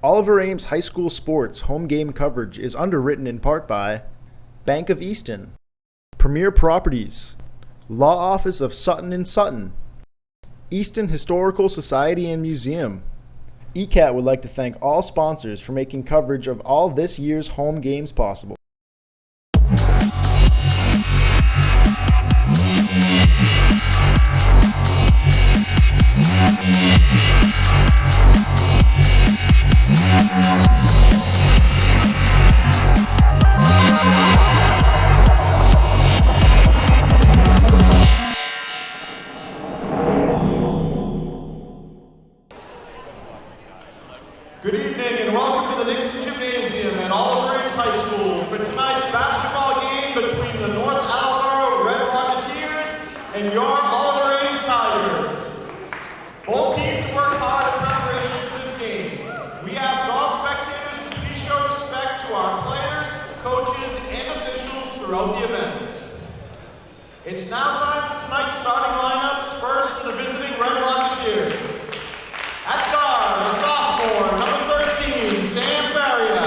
Oliver Ames High School Sports home game coverage is underwritten in part by Bank of Easton, Premier Properties, Law Office of Sutton and Sutton, Easton Historical Society and Museum. ECAT would like to thank all sponsors for making coverage of all this year's home games possible. Good evening and welcome to the Nixon Gymnasium at Ames High School for tonight's basketball game between the North Attleboro Red Rocketeers and your Oliver Ames Tigers. Both teams work hard in preparation for this game. We ask all spectators to please show respect to our players, coaches, and officials throughout the event. It's now time for tonight's starting lineups. First, the visiting Red Rocketeers. At guard, a sophomore, number 13, Sam Faria.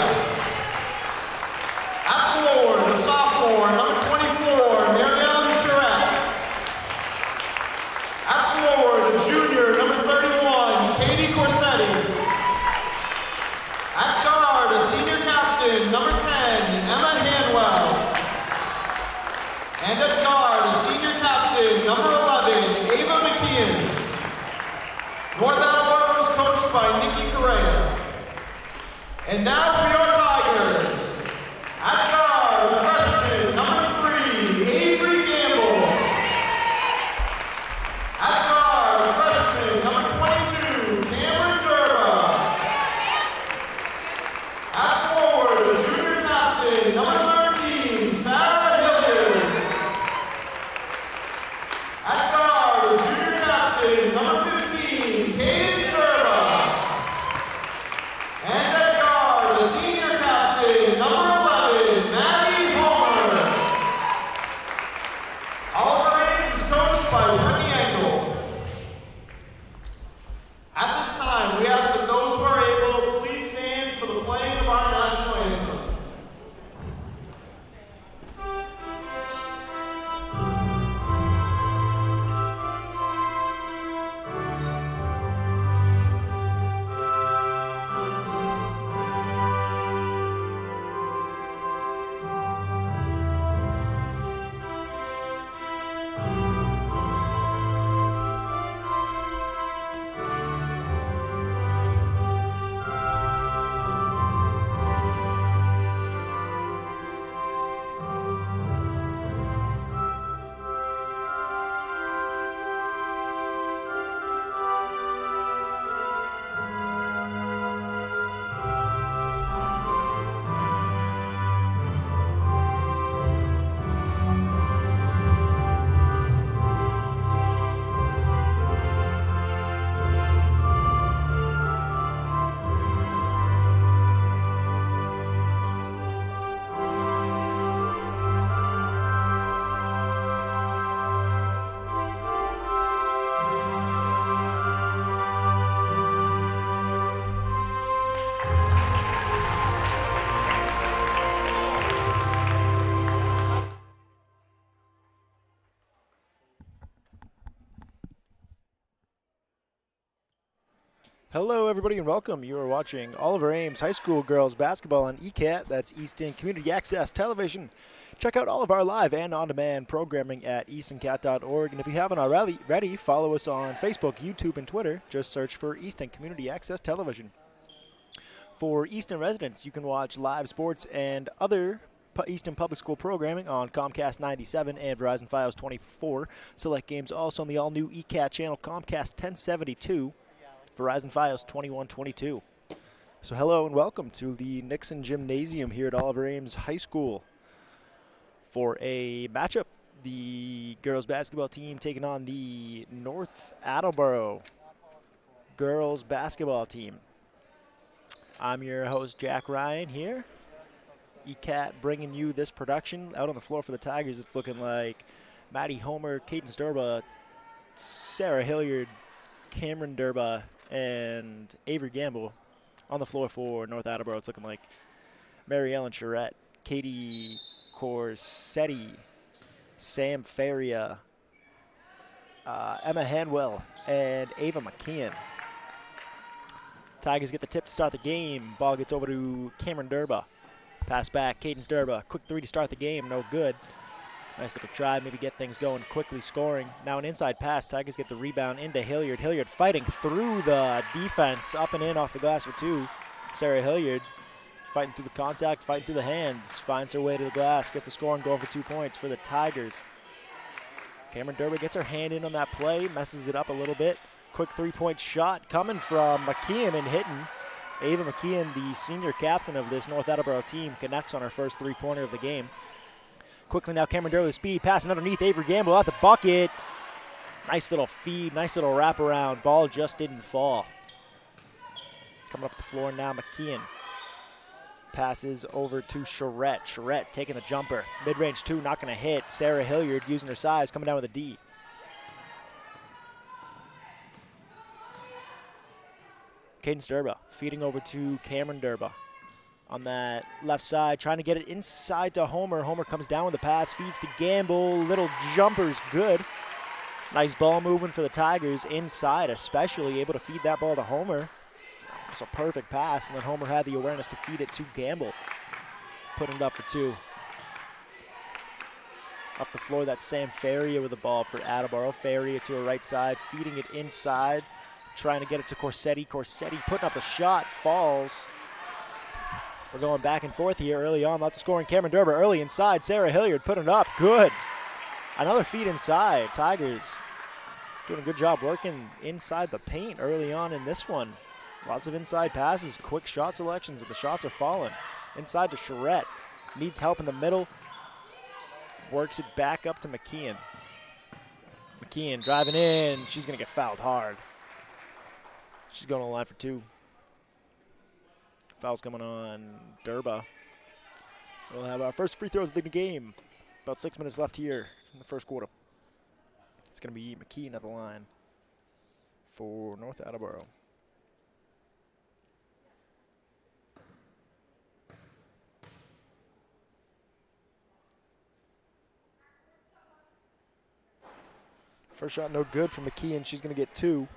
At forward, a sophomore, number 24, Miriam Charette. At forward, a junior, number 31, Katie Corsetti. At guard, a senior captain, number 10, Emma Hanwell. And at guard, a senior captain, number 11, Ava McKeon. North Attleboro is coached by Nikki Correa. And now for your Tigers. At guard, freshman, number 3, Avery Gamble. At guard, freshman, number 22, Cameron Durba. At forward, the junior captain, number 13, Sarah Hilliard. At guard, the junior captain, number 15, Katie Sturba. And at guard, the senior captain, number 11, Maddie Homer. Oliver Ames is coached by Brittany Engel. At this time, we ask that those who are able, please stand for the playing of our national anthem. Hello, everybody, and welcome. You are watching Oliver Ames High School Girls Basketball on ECAT. That's Easton Community Access Television. Check out all of our live and on-demand programming at eastoncat.org. And if you haven't already, follow us on Facebook, YouTube, and Twitter. Just search for Easton Community Access Television. For Easton residents, you can watch live sports and other Easton Public School programming on Comcast 97 and Verizon Fios 24. Select games also on the all-new ECAT channel Comcast 1072. Verizon Fios 2122. So hello and welcome to the Nixon Gymnasium here at Oliver Ames High School for a matchup. The girls basketball team taking on the North Attleboro girls basketball team. I'm your host, Jack Ryan here. ECAT bringing you this production. Out on the floor for the Tigers, it's looking like Maddie Homer, Kaden Sturba, Sarah Hilliard, Cameron Durba, and Avery Gamble On the floor for North Attleboro, it's looking like Mary Ellen Charette, Katie Corsetti, Sam Faria, Emma Hanwell, and Ava McKeon. Tigers get the tip to start the game. Ball gets over to Cameron Durba. Pass back, Cadence Durba. Quick three to start the game, no good. Nice little try, maybe get things going quickly, scoring. Now an inside pass. Tigers get the rebound into Hilliard. Hilliard fighting through the defense, up and in off the glass for two. Sarah Hilliard fighting through the contact, fighting through the hands. Finds her way to the glass, gets the score and going for 2 points for the Tigers. Cameron Durba gets her hand in on that play, messes it up a little bit. Quick three-point shot coming from McKeon and hitting. Ava McKeon, the senior captain of this North Attleboro team, connects on her first three-pointer of the game. Quickly now, Cameron Durba with speed, passing underneath Avery Gamble at the bucket. Nice little feed, nice little wraparound. Ball just didn't fall. Coming up the floor now, McKeon. Passes over to Charette. Charette taking the jumper. Mid-range two, not going to hit. Sarah Hilliard using her size, coming down with a D. Cadence Durba feeding over to Cameron Durba. On that left side, trying to get it inside to Homer. Homer comes down with the pass, feeds to Gamble. Little jumper's good. Nice ball movement for the Tigers inside, especially able to feed that ball to Homer. It's a perfect pass, and then Homer had the awareness to feed it to Gamble. Putting it up for two. Up the floor, that's Sam Faria with the ball for Attleboro. Faria to her right side, feeding it inside. Trying to get it to Corsetti. Corsetti putting up a shot, falls. We're going back and forth here early on. Lots of scoring. Cameron Durba early inside. Sarah Hilliard putting it up. Good. Another feed inside. Tigers doing a good job working inside the paint early on in this one. Lots of inside passes, quick shot selections, and the shots are falling. Inside to Charette. Needs help in the middle. Works it back up to McKeon. McKeon driving in. She's going to get fouled hard. She's going to the line for two. Foul's coming on Durba. We'll have our first free throws of the game. About 6 minutes left here in the first quarter. It's going to be McKeon at the line for North Attleboro. First shot no good from McKeon. She's going to get two.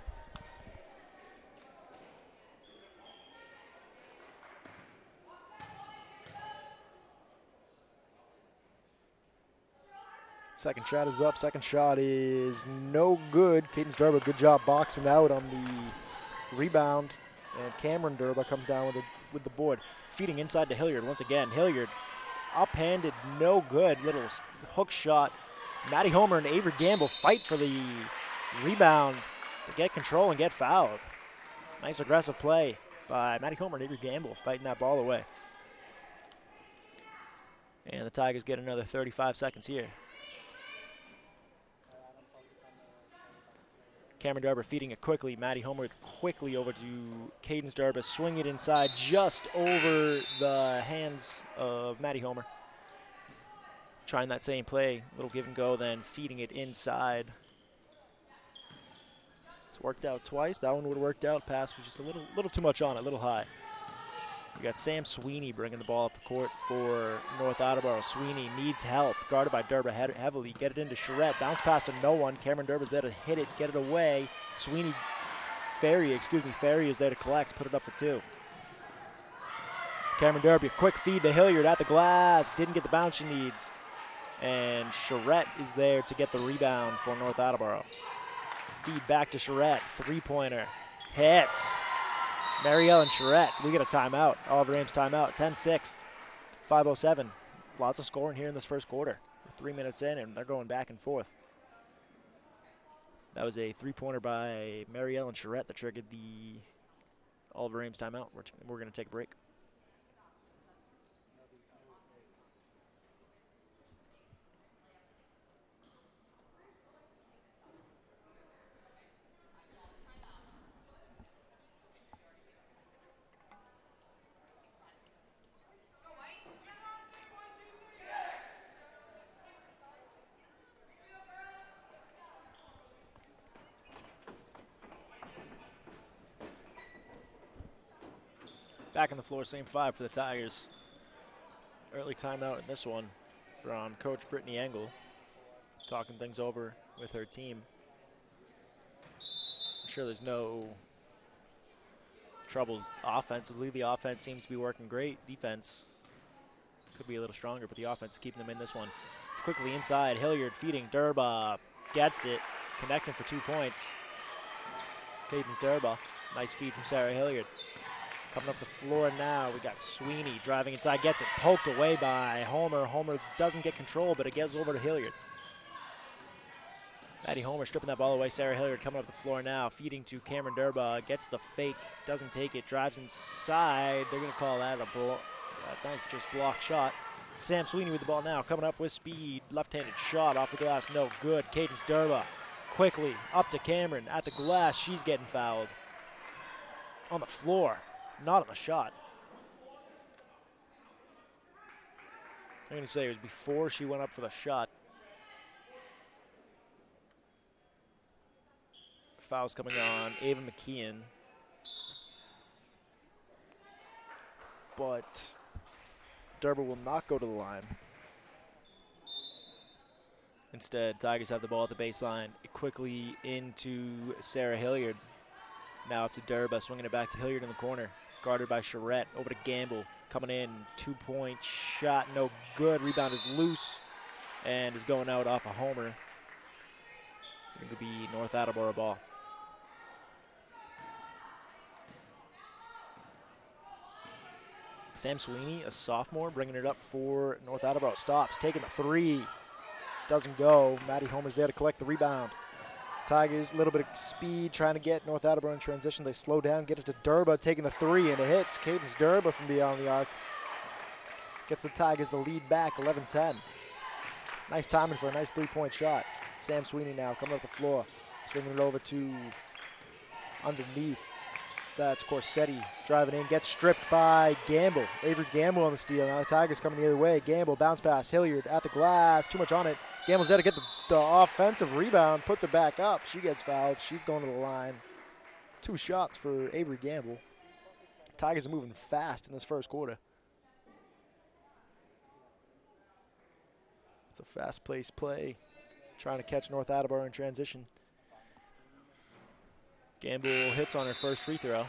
Second shot is up. Second shot is no good. Cadence Durba, good job boxing out on the rebound. And Cameron Durba comes down with the board. Feeding inside to Hilliard once again. Hilliard uphanded, no good. Little hook shot. Maddie Homer and Avery Gamble fight for the rebound to get control and get fouled. Nice aggressive play by Maddie Homer and Avery Gamble fighting that ball away. And the Tigers get another 35 seconds here. Cameron Durba feeding it quickly. Maddie Homer quickly over to Cadence Durba. Swing it inside just over the hands of Maddie Homer. Trying that same play. Little give and go, then feeding it inside. It's worked out twice. That one would have worked out. Pass was just a little too much on it, a little high. We got Sam Sweeney bringing the ball up the court for North Attleboro. Sweeney needs help. Guarded by Durba heavily. Get it into Charette. Bounce pass to no one. Cameron Durba's there to hit it, get it away. Faria is there to collect. Put it up for two. Cameron Durba, quick feed to Hilliard at the glass. Didn't get the bounce she needs. And Charette is there to get the rebound for North Attleboro. Feed back to Charette. Three-pointer. Hits. Mary Ellen Charette, we get a timeout. Oliver Ames timeout, 10-6, 5:07. Lots of scoring here in this first quarter. 3 minutes in, and they're going back and forth. That was a three-pointer by Mary Ellen Charette that triggered the Oliver Ames timeout. We're going to take a break. Back on the floor, same 5 for the Tigers. Early timeout in this one from Coach Brittany Engel, talking things over with her team. I'm sure there's no troubles offensively. The offense seems to be working great. Defense could be a little stronger, but the offense is keeping them in this one. Quickly inside, Hilliard feeding Durba, gets it, connecting for 2 points. Cadence Durba, nice feed from Sarah Hilliard. Coming up the floor now, we got Sweeney driving inside, gets it poked away by Homer. Homer doesn't get control, but it gets over to Hilliard. Maddie Homer stripping that ball away. Sarah Hilliard coming up the floor now, feeding to Cameron Durba, gets the fake, doesn't take it, drives inside. They're going to call that a nice just blocked shot. Sam Sweeney with the ball now, coming up with speed. Left-handed shot off the glass, no good. Cadence Durba quickly up to Cameron at the glass. She's getting fouled. On the floor, not on the shot. I'm going to say it was before she went up for the shot. Foul's coming on Ava McKeon. But Durba will not go to the line. Instead, Tigers have the ball at the baseline. Quickly into Sarah Hilliard. Now up to Durba, swinging it back to Hilliard in the corner. Guarded by Charette. Over to Gamble. Coming in, 2-point shot, no good. Rebound is loose and is going out off a Homer. It could be North Attleboro ball. Sam Sweeney, a sophomore, bringing it up for North Attleboro. Stops, taking the 3. Doesn't go. Maddie Homer's there to collect the rebound. Tigers, a little bit of speed, trying to get North Attleboro in transition. They slow down, get it to Durba, taking the 3, and it hits. Cadence Durba from beyond the arc. Gets the Tigers the lead back, 11-10. Nice timing for a nice 3-point shot. Sam Sweeney now coming up the floor, swinging it over to underneath. That's Corsetti driving in, gets stripped by Gamble. Avery Gamble on the steal. Now the Tigers coming the other way. Gamble, bounce pass, Hilliard at the glass, too much on it. Gamble's there to get the offensive rebound, puts it back up. She gets fouled. She's going to the line. 2 shots for Avery Gamble. Tigers are moving fast in this first quarter. It's a fast-paced play, trying to catch North Attleboro in transition. Gamble hits on her first free throw.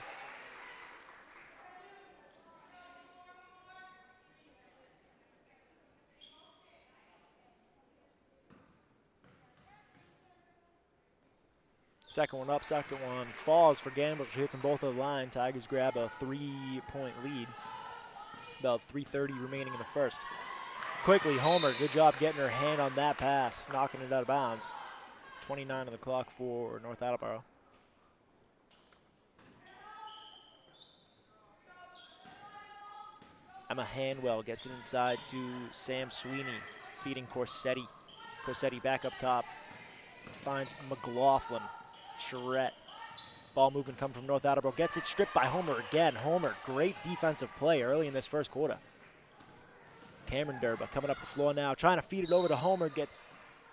Second one up, second one falls for Gamble. She hits them both at the line. Tigers grab a 3-point lead. About 3:30 remaining in the first. Quickly, Homer, good job getting her hand on that pass, knocking it out of bounds. 29 on the clock for North Attleboro. Emma Hanwell gets it inside to Sam Sweeney, feeding Corsetti. Corsetti back up top, finds McLaughlin. Charette, ball movement coming from North Attleboro, gets it stripped by Homer again. Homer, great defensive play early in this first quarter. Cameron Durba coming up the floor now, trying to feed it over to Homer, gets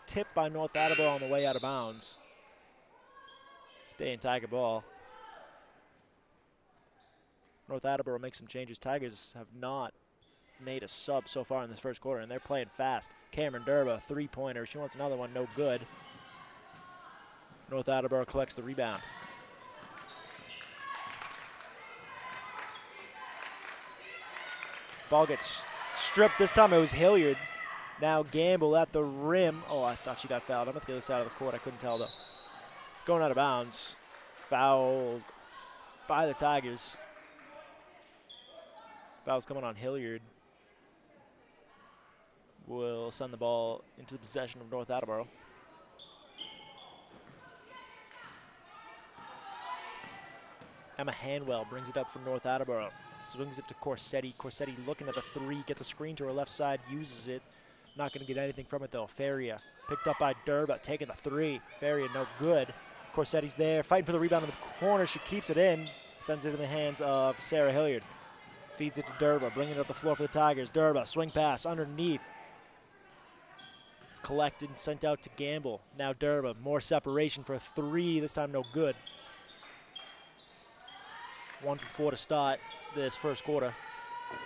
tipped by North Attleboro on the way out of bounds. Stay in Tiger ball. North Attleboro makes some changes. Tigers have not made a sub so far in this first quarter, and they're playing fast. Cameron Durba, 3-pointer. She wants another one, no good. North Attleboro collects the rebound. Ball gets stripped. This time it was Hilliard. Now Gamble at the rim. Oh, I thought she got fouled. I'm at the other side of the court. I couldn't tell, though. Going out of bounds. Fouled by the Tigers. Foul's coming on Hilliard. Will send the ball into the possession of North Attleboro. Emma Hanwell brings it up from North Attleboro. Swings it to Corsetti. Corsetti looking at the 3, gets a screen to her left side, uses it. Not going to get anything from it, though. Faria picked up by Durba, taking the 3. Faria no good. Corsetti's there, fighting for the rebound in the corner. She keeps it in, sends it in the hands of Sarah Hilliard. Feeds it to Durba, bringing it up the floor for the Tigers. Durba, swing pass underneath. It's collected and sent out to Gamble. Now Durba, more separation for a 3, this time no good. 1 for 4 to start. this first quarter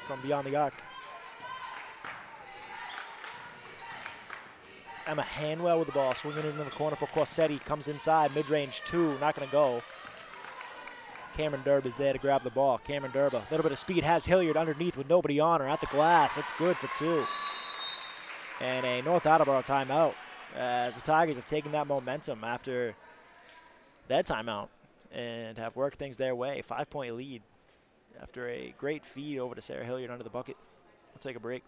from beyond the arc. It's Emma Hanwell with the ball, swinging it into the corner for Corsetti. Comes inside, mid-range 2, not going to go. Cameron Durb is there to grab the ball. Cameron Durb, a little bit of speed, has Hilliard underneath with nobody on her at the glass. It's good for 2. And a North Attleboro timeout, as the Tigers have taken that momentum after their timeout and have worked things their way. 5-point lead after a great feed over to Sarah Hilliard under the bucket. We'll take a break.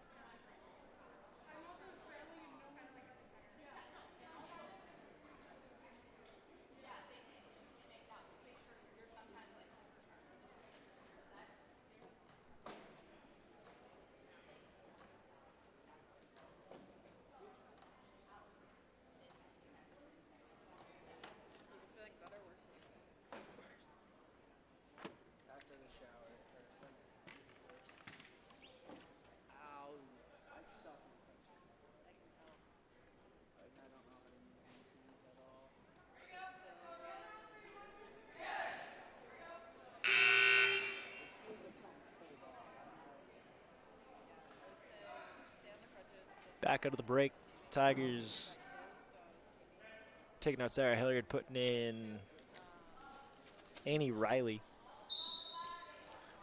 Back out of the break, Tigers taking out Sarah Hilliard, putting in Annie Riley.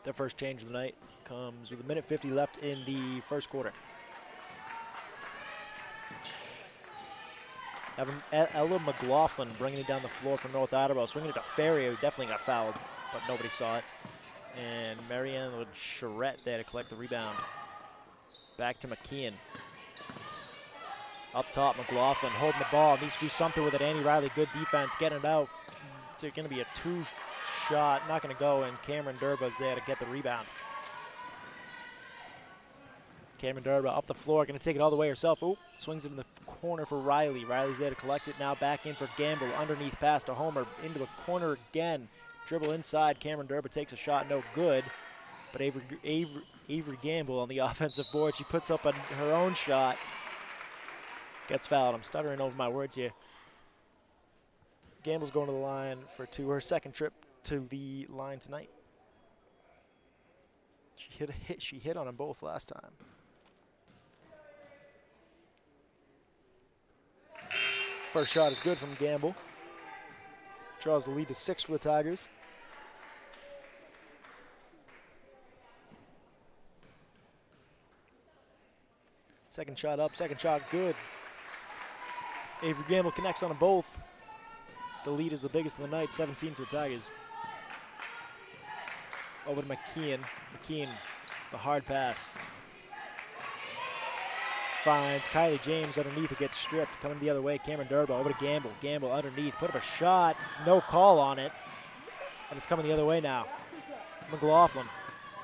Their first change of the night comes with 1:50 left in the first quarter. Ella McLaughlin bringing it down the floor from North Attleboro, swinging it to Ferrier, who definitely got fouled, but nobody saw it. And Marianne Charette there to collect the rebound. Back to McKeon. Up top, McLaughlin holding the ball, needs to do something with it. Annie Riley, good defense, getting it out. It's going to be a 2-shot, not going to go, and Cameron Durba's there to get the rebound. Cameron Durba up the floor, going to take it all the way herself. Oh, swings it in the corner for Riley. Riley's there to collect it now, back in for Gamble. Underneath pass to Homer, into the corner again. Dribble inside, Cameron Durba takes a shot, no good. But Avery Gamble on the offensive board, she puts up her own shot. Gets fouled. I'm stuttering over my words here. Gamble's going to the line for 2, her second trip to the line tonight. She hit on them both last time. First shot is good from Gamble. Draws the lead to 6 for the Tigers. Second shot up, second shot good. Avery Gamble connects on them both. The lead is the biggest of the night, 17 for the Tigers. Over to McKeon. McKeon, the hard pass. Finds Kylie James underneath, who gets stripped. Coming the other way, Cameron Durba over to Gamble. Gamble underneath, put up a shot, no call on it. And it's coming the other way now. McLaughlin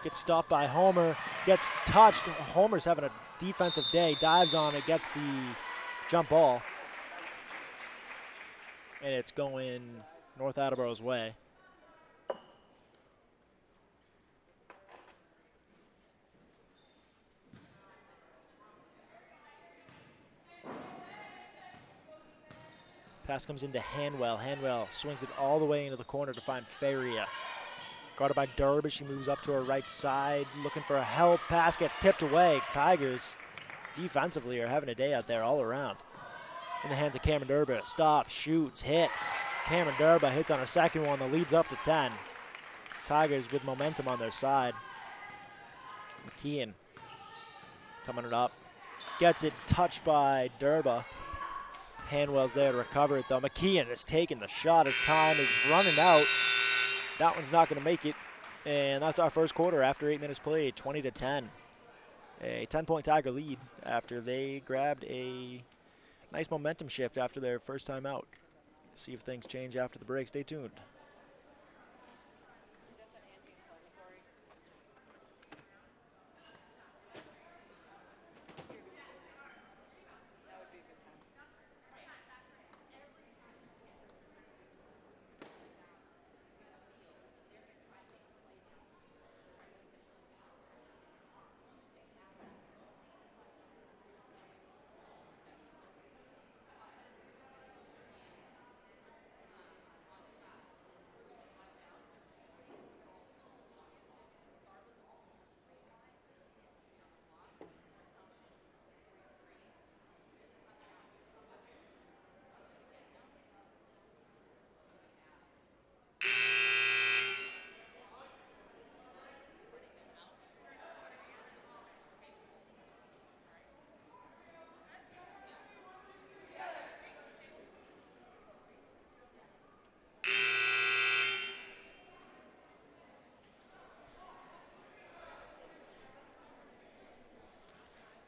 gets stopped by Homer, gets touched. Homer's having a defensive day, dives on it, gets the jump ball. And it's going North Attleboro's way. Pass comes into Hanwell. Hanwell swings it all the way into the corner to find Feria. Guarded by Durb as she moves up to her right side, looking for a help. Pass gets tipped away. Tigers defensively are having a day out there all around. In the hands of Cameron Durba. Stops, shoots, hits. Cameron Durba hits on her second one that leads up to 10. Tigers with momentum on their side. McKeon coming it up. Gets it touched by Durba. Hanwell's there to recover it though. McKeon is taking the shot as time is running out. That one's not going to make it. And that's our first quarter after 8 minutes played, 20-10. A 10-point Tiger lead after they grabbed a nice momentum shift after their first time out. See if things change after the break. Stay tuned.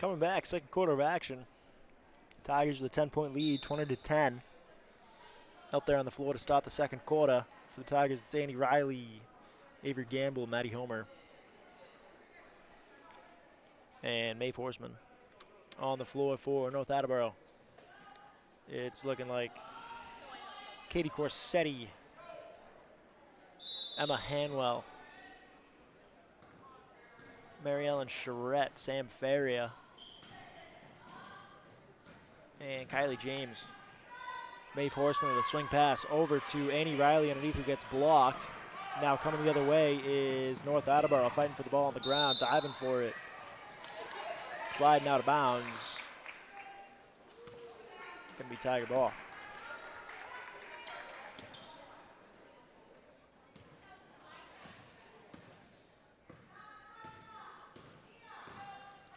Coming back, second quarter of action. Tigers with a 10-point lead, 20-10. Out there on the floor to start the second quarter. For the Tigers, it's Andy Riley, Avery Gamble, Matty Homer, and Maeve Horseman. On the floor for North Attleboro, it's looking like Katie Corsetti, Emma Hanwell, Mary Ellen Charette, Sam Faria, and Kylie James. Maeve Horseman with a swing pass over to Annie Riley underneath, who gets blocked. Now coming the other way is North Attleboro, fighting for the ball on the ground, diving for it. Sliding out of bounds. Gonna be Tiger ball.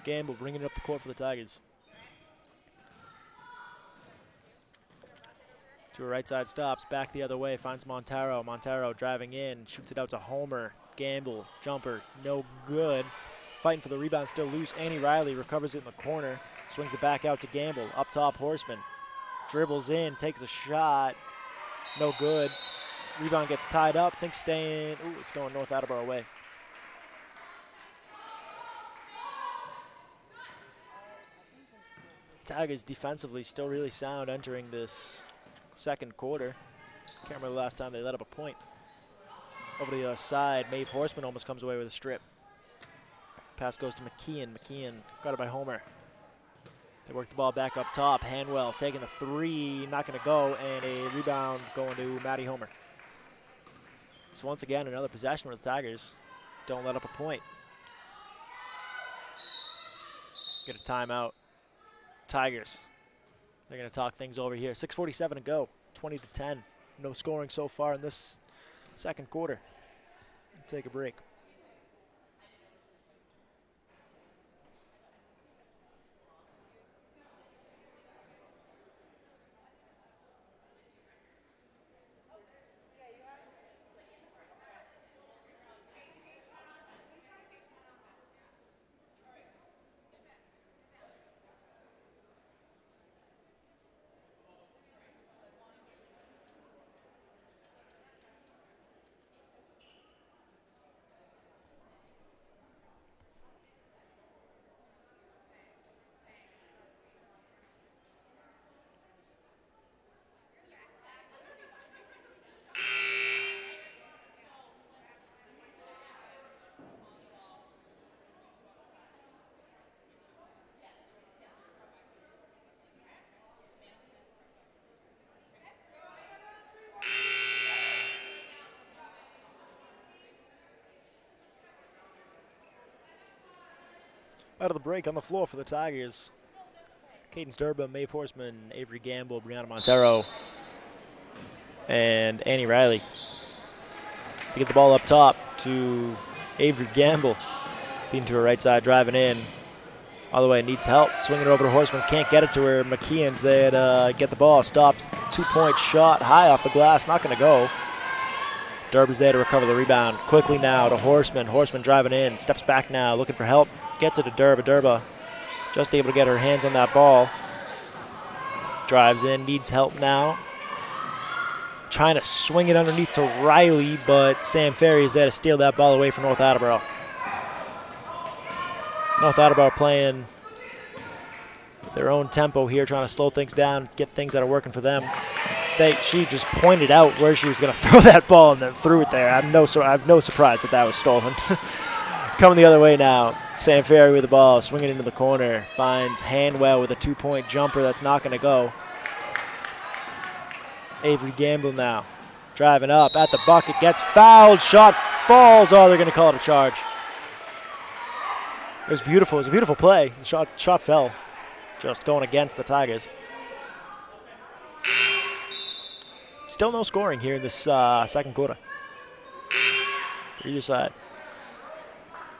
Gamble bringing it up the court for the Tigers. To a right side stops, back the other way, finds Montero. Montero driving in, shoots it out to Homer. Gamble, jumper, no good. Fighting for the rebound, still loose. Annie Riley recovers it in the corner, swings it back out to Gamble. Up top, Horseman dribbles in, takes a shot, no good. Rebound gets tied up, thinks staying. Ooh, it's going North Attleboro way. Tigers defensively still really sound entering this second quarter. Can't remember the last time they let up a point. Over to the other side, Maeve Horseman almost comes away with a strip. Pass goes to McKeon. McKeon got it by Homer. They work the ball back up top. Hanwell taking the three, not going to go, and a rebound going to Maddie Homer. So once again, another possession where the Tigers don't let up a point. Get a timeout. Tigers. They're going to talk things over here. 6:47 to go. 20-10. No scoring so far in this second quarter. Take a break. Out of the break on the floor for the Tigers, Cadence Durba, Maeve Horseman, Avery Gamble, Brianna Montero, and Annie Riley. To get the ball up top to Avery Gamble. Feeding to her right side, driving in. All the way, needs help. Swinging it over to Horseman, can't get it to her. McKeon's there to get the ball. Stops, it's a two-point shot, high off the glass, not going to go. Durba's there to recover the rebound. Quickly now to Horseman. Horseman driving in, steps back now, looking for help. Gets it to Durba. Durba just able to get her hands on that ball. Drives in, needs help now. Trying to swing it underneath to Riley, but Sam Ferry is there to steal that ball away from North Attleboro. North Attleboro playing their own tempo here, trying to slow things down, get things that are working for them. She just pointed out where she was going to throw that ball and then threw it there. I have no surprise that was stolen. Coming the other way now, Sam Ferry with the ball, swinging into the corner, finds Hanwell with a two-point jumper that's not going to go. Avery Gamble now, driving up at the bucket, gets fouled, shot falls. Oh, they're going to call it a charge. It was beautiful. It was a beautiful play. The shot fell, just going against the Tigers. Still no scoring here in this second quarter for either side.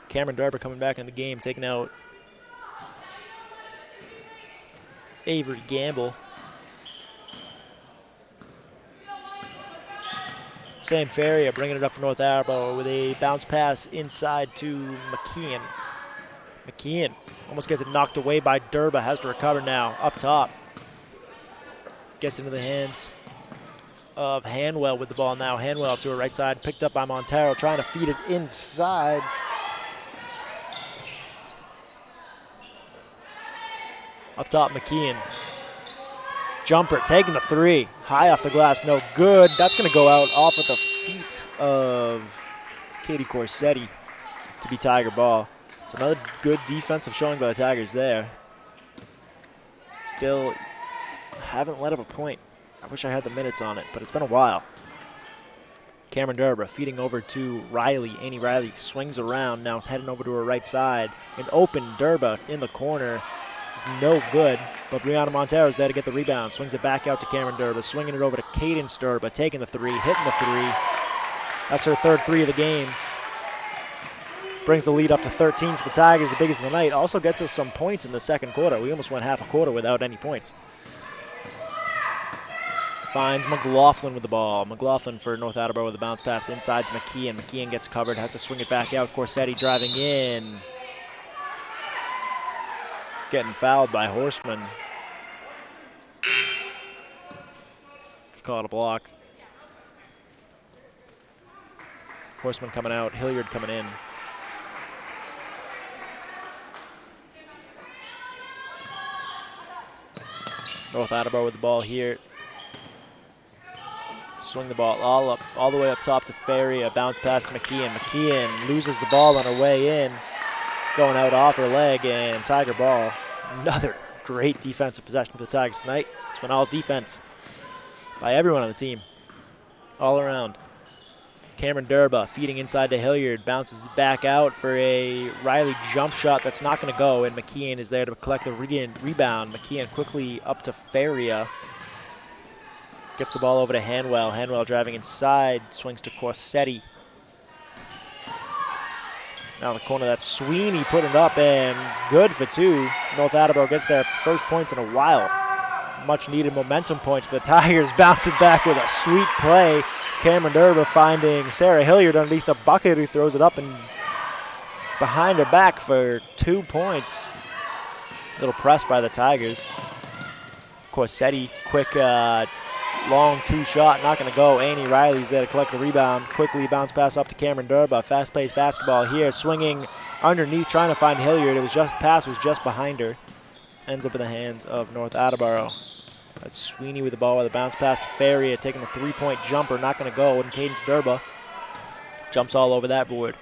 Cameron Durba coming back in the game, taking out Avery Gamble. Sam Ferrier bringing it up for North Attleboro with a bounce pass inside to McKeon. McKeon almost gets it knocked away by Durba. Has to recover now. Up top. Gets into the hands of Hanwell with the ball now. Hanwell to her right side. Picked up by Montero. Trying to feed it inside. Up top, McKeon. Jumper, taking the three. High off the glass, no good. That's going to go out off at the feet of Katie Corsetti to be Tiger ball. So another good defensive showing by the Tigers there. Still haven't let up a point. I wish I had the minutes on it, but it's been a while. Cameron Durba feeding over to Riley. Annie Riley swings around, now is heading over to her right side. An open Durba in the corner is no good, but Brianna Montero is there to get the rebound. Swings it back out to Cameron Durba, swinging it over to Cadence Durba, taking the three, hitting the three. That's her third three of the game. Brings the lead up to 13 for the Tigers, the biggest of the night. Also gets us some points in the second quarter. We almost went half a quarter without any points. Finds McLaughlin with the ball. McLaughlin for North Attleboro with the bounce pass inside to McKeon. McKeon gets covered, has to swing it back out. Corsetti driving in. Getting fouled by Horseman. Call it a block. Horseman coming out, Hilliard coming in. North Attleboro with the ball here. Swing the ball all the way up top to Ferry. A bounce pass to McKeon. McKeon loses the ball on her way in. Going out off her leg, and Tiger ball. Another great defensive possession for the Tigers tonight. It's been all defense by everyone on the team. All around. Cameron Durba feeding inside to Hilliard. Bounces back out for a Riley jump shot that's not going to go, and McKeon is there to collect the rebound. McKeon quickly up to Feria. Gets the ball over to Hanwell. Hanwell driving inside. Swings to Corsetti. Now in the corner, that's Sweeney putting it up, and good for two. North Attleboro gets their first points in a while. Much needed momentum points, but the Tigers bounce it back with a sweet play. Cameron Durba finding Sarah Hilliard underneath the bucket, who throws it up and behind her back for 2 points. A little press by the Tigers. Corsetti, quick long two-shot, not going to go. Annie Riley's there to collect the rebound. Quickly bounce pass up to Cameron Durba. Fast-paced basketball here. Swinging underneath, trying to find Hilliard. It was pass was just behind her. Ends up in the hands of North Attleboro. That's Sweeney with the ball with a bounce pass to Feria, taking the three-point jumper. Not going to go. And Cadence Durba jumps all over that board.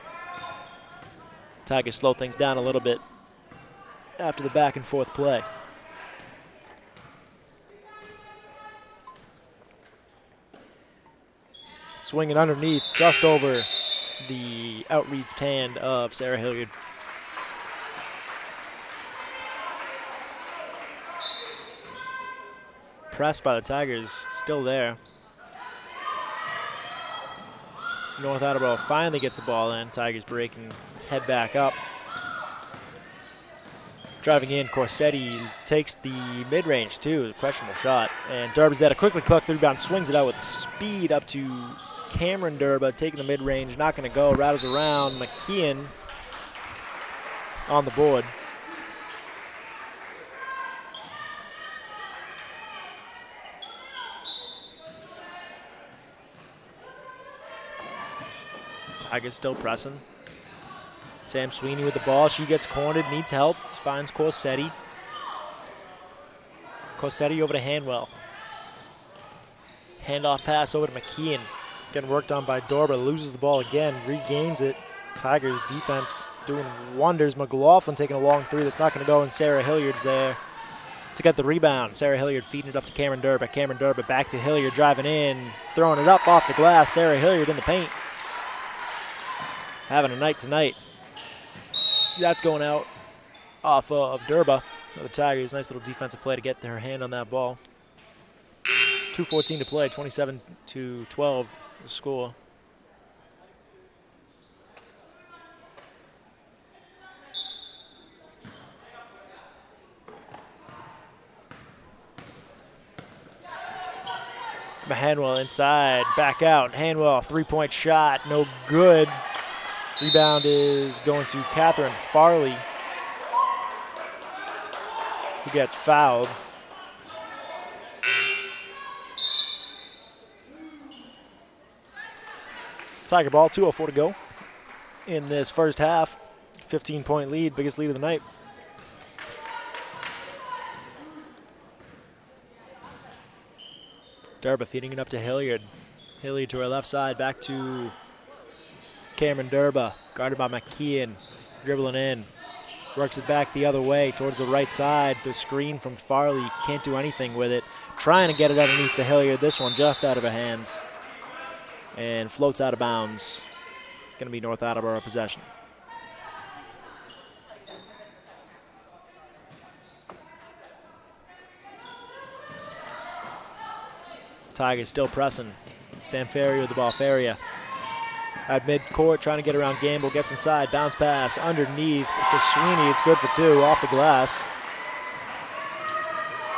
Tigers slow things down a little bit after the back-and-forth play. Swinging underneath, just over the outreached hand of Sarah Hilliard. Pressed by the Tigers, still there. North Attleboro finally gets the ball in. Tigers breaking, head back up. Driving in, Corsetti takes the mid-range too, a questionable shot. And Durba's there to quickly collect the rebound, swings it out with speed up to Cameron Durba, taking the mid-range, not going to go, rattles around. McKeon on the board. Tigers still pressing. Sam Sweeney with the ball. She gets cornered, needs help, finds Corsetti. Corsetti over to Hanwell. Handoff pass over to McKeon. Getting worked on by Durba, loses the ball again, regains it. Tigers defense doing wonders. McLaughlin taking a long three that's not going to go, and Sarah Hilliard's there to get the rebound. Sarah Hilliard feeding it up to Cameron Durba. Cameron Durba back to Hilliard, driving in, throwing it up off the glass. Sarah Hilliard in the paint. Having a night tonight. That's going out off of Durba. The Tigers, nice little defensive play to get their hand on that ball. 2:14 to play, 27-12 the score. Hanwell inside, back out. Hanwell, three-point shot, no good. Rebound is going to Catherine Farley. who gets fouled. Tiger ball, 2:04 to go in this first half. 15-point lead, biggest lead of the night. Durba feeding it up to Hilliard. Hilliard to her left side, back to Cameron Durba, guarded by McKeon, dribbling in. Works it back the other way towards the right side. The screen from Farley, can't do anything with it. Trying to get it underneath to Hilliard. This one just out of her hands. And floats out of bounds. Going to be North Attleboro possession. Tigers still pressing. Sam Ferrier with the ball. Ferrier at midcourt trying to get around Gamble. Gets inside. Bounce pass underneath to Sweeney. It's good for two off the glass.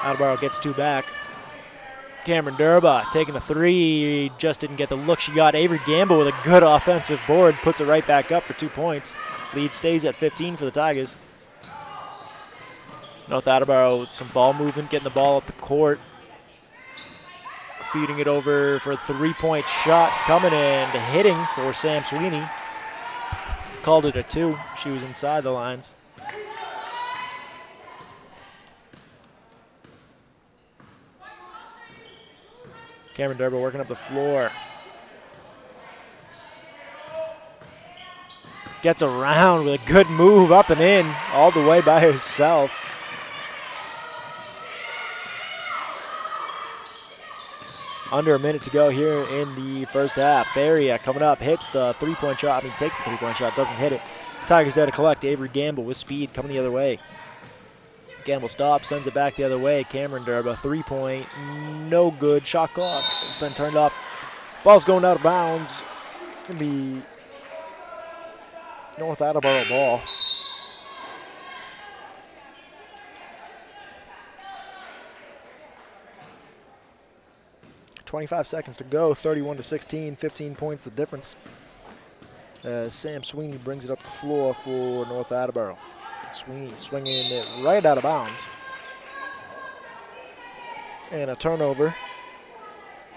Attleboro gets two back. Cameron Durba taking a three. Just didn't get the look she got. Avery Gamble with a good offensive board. Puts it right back up for 2 points. Lead stays at 15 for the Tigers. North Attleboro with some ball movement. Getting the ball up the court. Feeding it over for a three-point shot. Coming in, hitting for Sam Sweeney. Called it a two. She was inside the lines. Cameron Durba working up the floor. Gets around with a good move up and in all the way by herself. Under a minute to go here in the first half. Faria coming up, hits the three-point shot. Takes the three-point shot, doesn't hit it. Tigers there to collect. Avery Gamble with speed coming the other way. Gamble stops, sends it back the other way. Cameron Durba, three-point, no good. Shot clock has been turned off. Ball's going out of bounds. Going to be North Attleboro ball. .25 seconds to go, 31-16, 15 points the difference. Sam Sweeney brings it up the floor for North Attleboro. Sweeney swinging it right out of bounds. And a turnover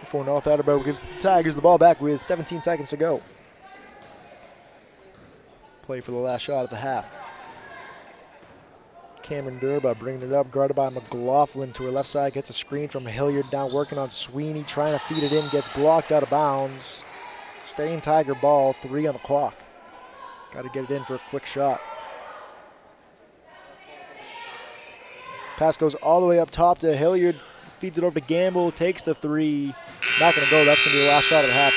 before North Attleboro gives the Tigers the ball back with 17 seconds to go. Play for the last shot of the half. Cameron Durba bringing it up, guarded by McLaughlin to her left side. Gets a screen from Hilliard down, working on Sweeney, trying to feed it in, gets blocked out of bounds. Staying Tiger ball, 3 on the clock. Got to get it in for a quick shot. Pass goes all the way up top to Hilliard, feeds it over to Gamble, takes the three. Not going to go, that's going to be the last shot of the half.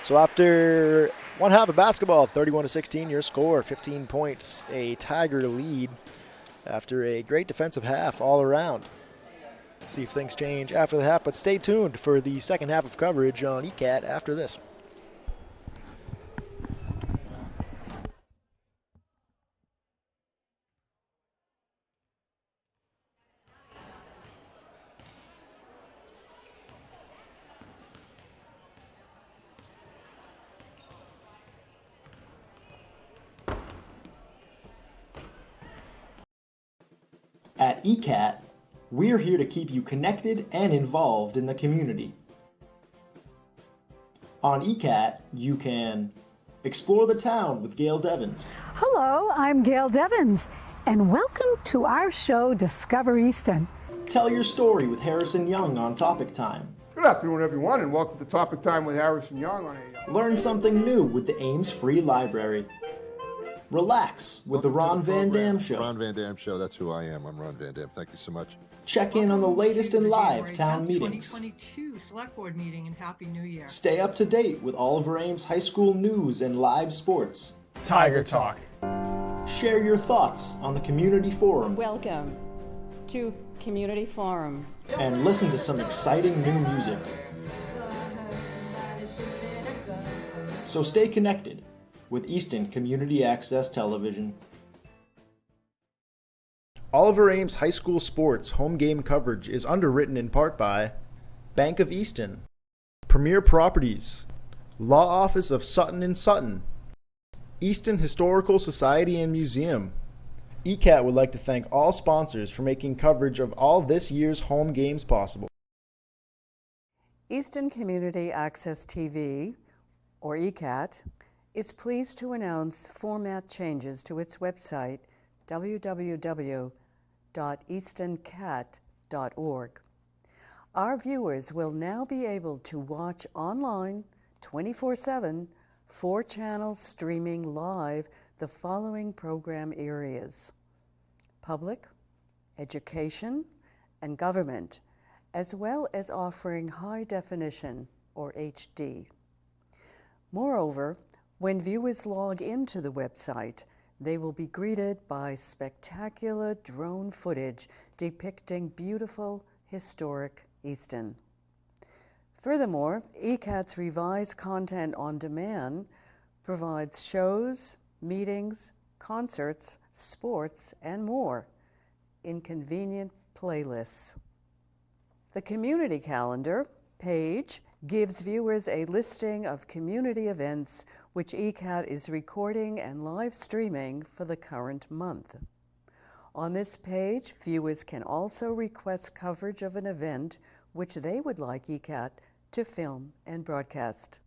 So after one half of basketball, 31-16, your score, 15 points, a Tiger lead after a great defensive half all around. See if things change after the half, but stay tuned for the second half of coverage on ECAT after this. At ECAT, we're here to keep you connected and involved in the community. On ECAT, you can explore the town with Gail Devins. Hello, I'm Gail Devins, and welcome to our show, Discover Easton. Tell your story with Harrison Young on Topic Time. Good afternoon, everyone, and welcome to Topic Time with Harrison Young on a... Learn something new with the Ames Free Library. Relax with the Ron Van Dam Show. Ron Van Dam Show, that's who I am. I'm Ron Van Dam. Thank you so much. Check in on the latest in live town meetings. 2022 Select Board meeting, and Happy New Year. Stay up to date with all of our Ames High School news and live sports. Tiger Talk. Share your thoughts on the community forum. Welcome to Community Forum. And listen to some exciting new music. So stay connected with Easton Community Access Television. Oliver Ames High School Sports home game coverage is underwritten in part by Bank of Easton, Premier Properties, Law Office of Sutton & Sutton, Easton Historical Society and Museum, ECAT would like to thank all sponsors for making coverage of all this year's home games possible. Easton Community Access TV, or ECAT, is pleased to announce format changes to its website, www.eastoncat.org. Our viewers will now be able to watch online 24/7, 4 channels streaming live the following program areas: public, education, and government, as well as offering high definition, or HD. Moreover, when viewers log into the website, they will be greeted by spectacular drone footage depicting beautiful, historic Easton. Furthermore, ECAT's revised content on demand provides shows, meetings, concerts, sports, and more in convenient playlists. The community calendar page gives viewers a listing of community events which ECAT is recording and live streaming for the current month. On this page, viewers can also request coverage of an event which they would like ECAT to film and broadcast.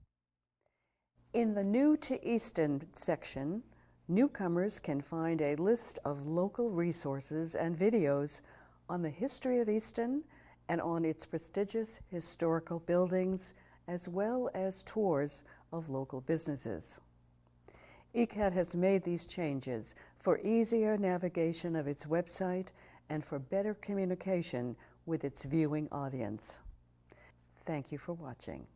In the New to Easton section, newcomers can find a list of local resources and videos on the history of Easton and on its prestigious historical buildings, as well as tours of local businesses. ECAT has made these changes for easier navigation of its website and for better communication with its viewing audience. Thank you for watching.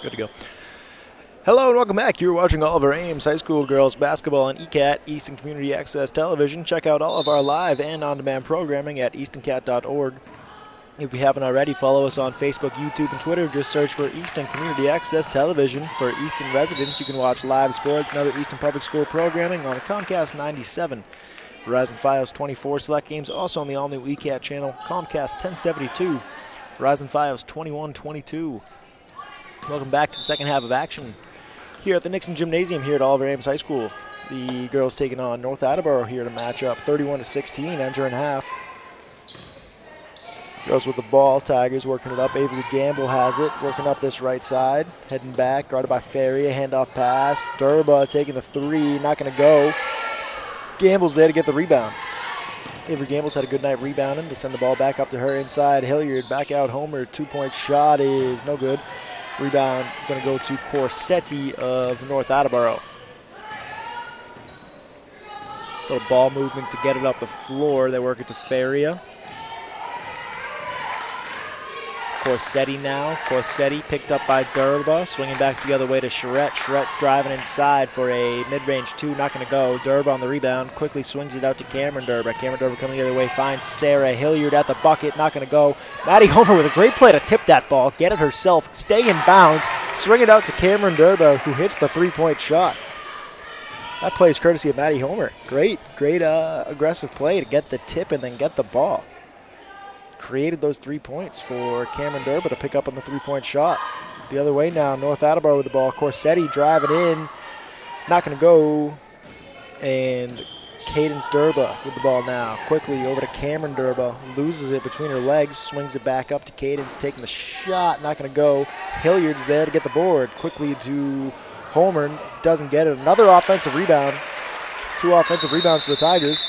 Good to go. Hello and welcome back. You're watching Oliver Ames High School Girls Basketball on ECAT, Easton Community Access Television. Check out all of our live and on-demand programming at eastoncat.org. If you haven't already, follow us on Facebook, YouTube, and Twitter. Just search for Easton Community Access Television. For Easton residents, you can watch live sports and other Easton Public School programming on Comcast 97. Verizon Fios 24 select games also on the all-new ECAT channel, Comcast 1072. Verizon Fios 2122. Welcome back to the second half of action here at the Nixon Gymnasium here at Oliver Ames High School. The girls taking on North Attleboro here to match up 31-16, entering half. Girls with the ball, Tigers working it up. Avery Gamble has it, working up this right side. Heading back, guarded by Ferry, a handoff pass. Durba taking the three, not going to go. Gamble's there to get the rebound. Avery Gamble's had a good night rebounding to send the ball back up to her inside. Hilliard back out Homer, two-point shot is no good. Rebound is going to go to Corsetti of North Attleboro. Little ball movement to get it up the floor. They work it to Feria. Corsetti now. Corsetti picked up by Durba, swinging back the other way to Charette. Charette's driving inside for a mid-range two, not going to go. Durba on the rebound, quickly swings it out to Cameron Durba. Cameron Durba coming the other way, finds Sarah Hilliard at the bucket, not going to go. Maddie Homer with a great play to tip that ball, get it herself, stay in bounds, swing it out to Cameron Durba, who hits the three-point shot. That play is courtesy of Maddie Homer. Great aggressive play to get the tip and then get the ball. Created those 3 points for Cameron Durba to pick up on the three-point shot. The other way now, North Attleboro with the ball. Corsetti driving in, not going to go. And Cadence Durba with the ball now. Quickly over to Cameron Durba, loses it between her legs, swings it back up to Cadence, taking the shot, not going to go. Hilliard's there to get the board. Quickly to Homer, doesn't get it. Another offensive rebound. 2 offensive rebounds for the Tigers.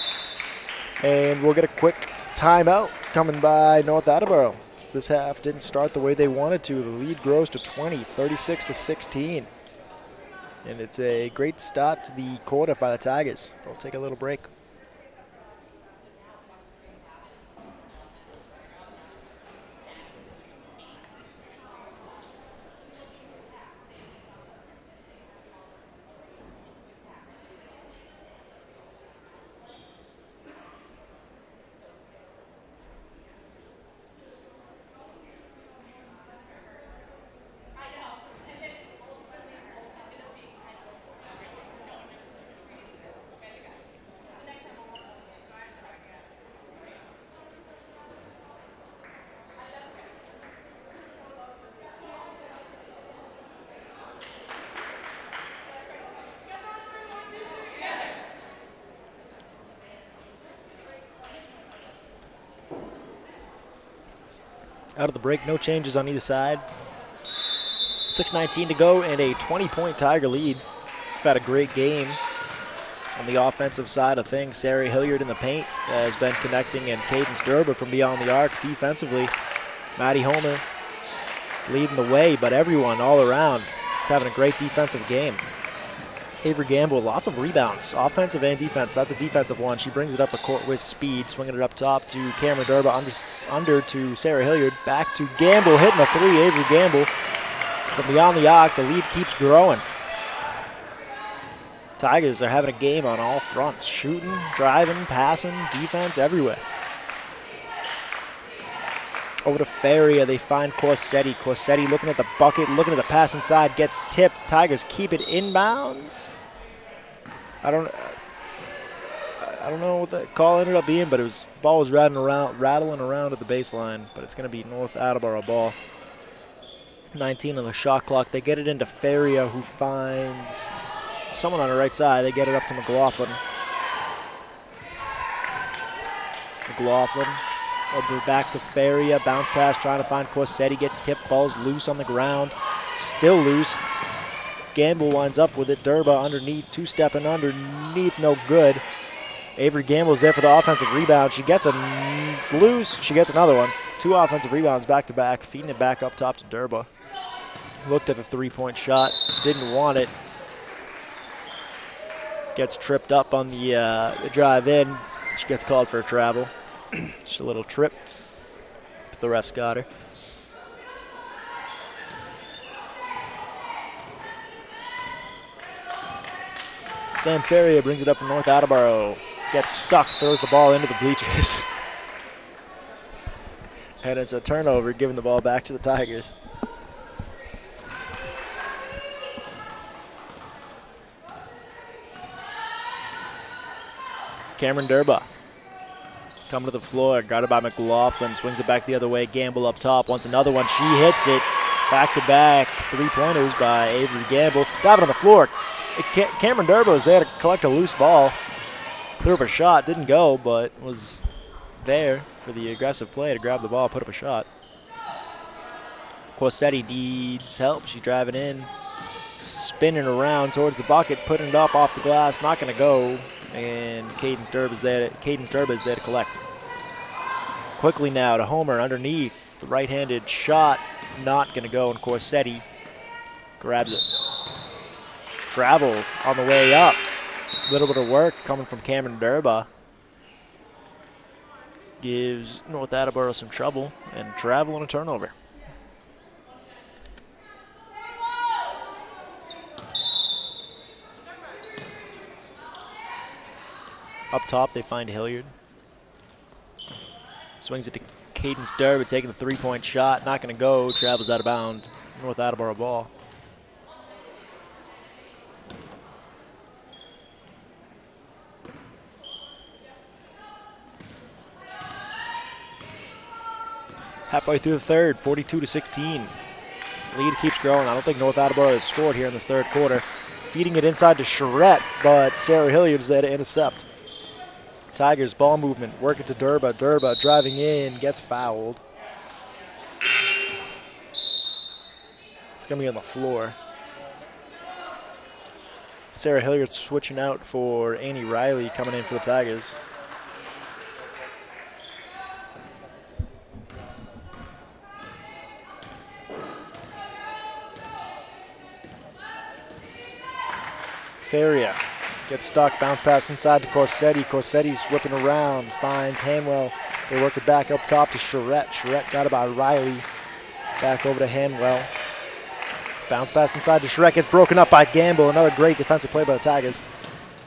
And we'll get a quick timeout coming by North Attleboro. This half didn't start the way they wanted to. The lead grows to 20, 36-16. And it's a great start to the quarter by the Tigers. We'll take a little break. Out of the break, no changes on either side. 6:19 to go and a 20-point Tiger lead. We've had a great game on the offensive side of things. Sarah Hilliard in the paint has been connecting, and Cadence Durba from beyond the arc defensively. Maddie Homer leading the way, but everyone all around is having a great defensive game. Avery Gamble, lots of rebounds, offensive and defense. That's a defensive one. She brings it up the court with speed, swinging it up top to Cameron Durba, under to Sarah Hilliard, back to Gamble, hitting a three. Avery Gamble from beyond the arc. The lead keeps growing. Tigers are having a game on all fronts, shooting, driving, passing, defense, everywhere. Over to Feria, they find Corsetti. Corsetti looking at the bucket, looking at the pass inside, gets tipped. Tigers keep it inbounds. I don't know what that call ended up being, but ball was rattling around at the baseline. But it's going to be North Attleboro ball. 19 on the shot clock. They get it into Feria, who finds someone on the right side. They get it up to McLaughlin. Over back to Feria, bounce pass, trying to find Corsetti, gets tipped, ball's loose on the ground, still loose. Gamble winds up with it, Durba underneath, two-stepping underneath, no good. Avery Gamble's there for the offensive rebound. She gets it's loose, she gets another one. 2 offensive rebounds back-to-back, feeding it back up top to Durba. Looked at the three-point shot, didn't want it. Gets tripped up on the drive in. She gets called for a travel. Just a little trip. The refs got her. Sam Ferrier brings it up from North Attleboro. Gets stuck, throws the ball into the bleachers. And it's a turnover, giving the ball back to the Tigers. Cameron Durba coming to the floor, guarded by McLaughlin, swings it back the other way. Gamble up top, wants another one. She hits it. Back-to-back three-pointers by Avery Gamble. Diving on the floor. Cameron Durba was there to collect a loose ball. Threw up a shot, didn't go, but was there for the aggressive play to grab the ball, put up a shot. Corsetti needs help. She's driving in, spinning around towards the bucket, putting it up off the glass, not going to go. And Cadence Durba is there to collect. Quickly now to Homer underneath. The right-handed shot, not going to go, and Corsetti grabs it. Travel on the way up. A little bit of work coming from Cameron Durba. Gives North Attleboro some trouble, and travel and a turnover. Up top, they find Hilliard. Swings it to Cadence Durba, taking the three-point shot. Not going to go. Travels out of bounds. North Attleboro ball. Halfway through the third, 42-16. Lead keeps growing. I don't think North Attleboro has scored here in this third quarter. Feeding it inside to Charette, but Sarah Hilliard is there to intercept. Tigers ball movement, working to Durba. Durba driving in, gets fouled. It's going to be on the floor. Sarah Hilliard switching out for Annie Riley coming in for the Tigers. Feria gets stuck, bounce pass inside to Corsetti. Corsetti's whipping around, finds Hanwell. They work it back up top to Charette. Charette got it by Riley. Back over to Hanwell. Bounce pass inside to Charette, gets broken up by Gamble. Another great defensive play by the Tigers.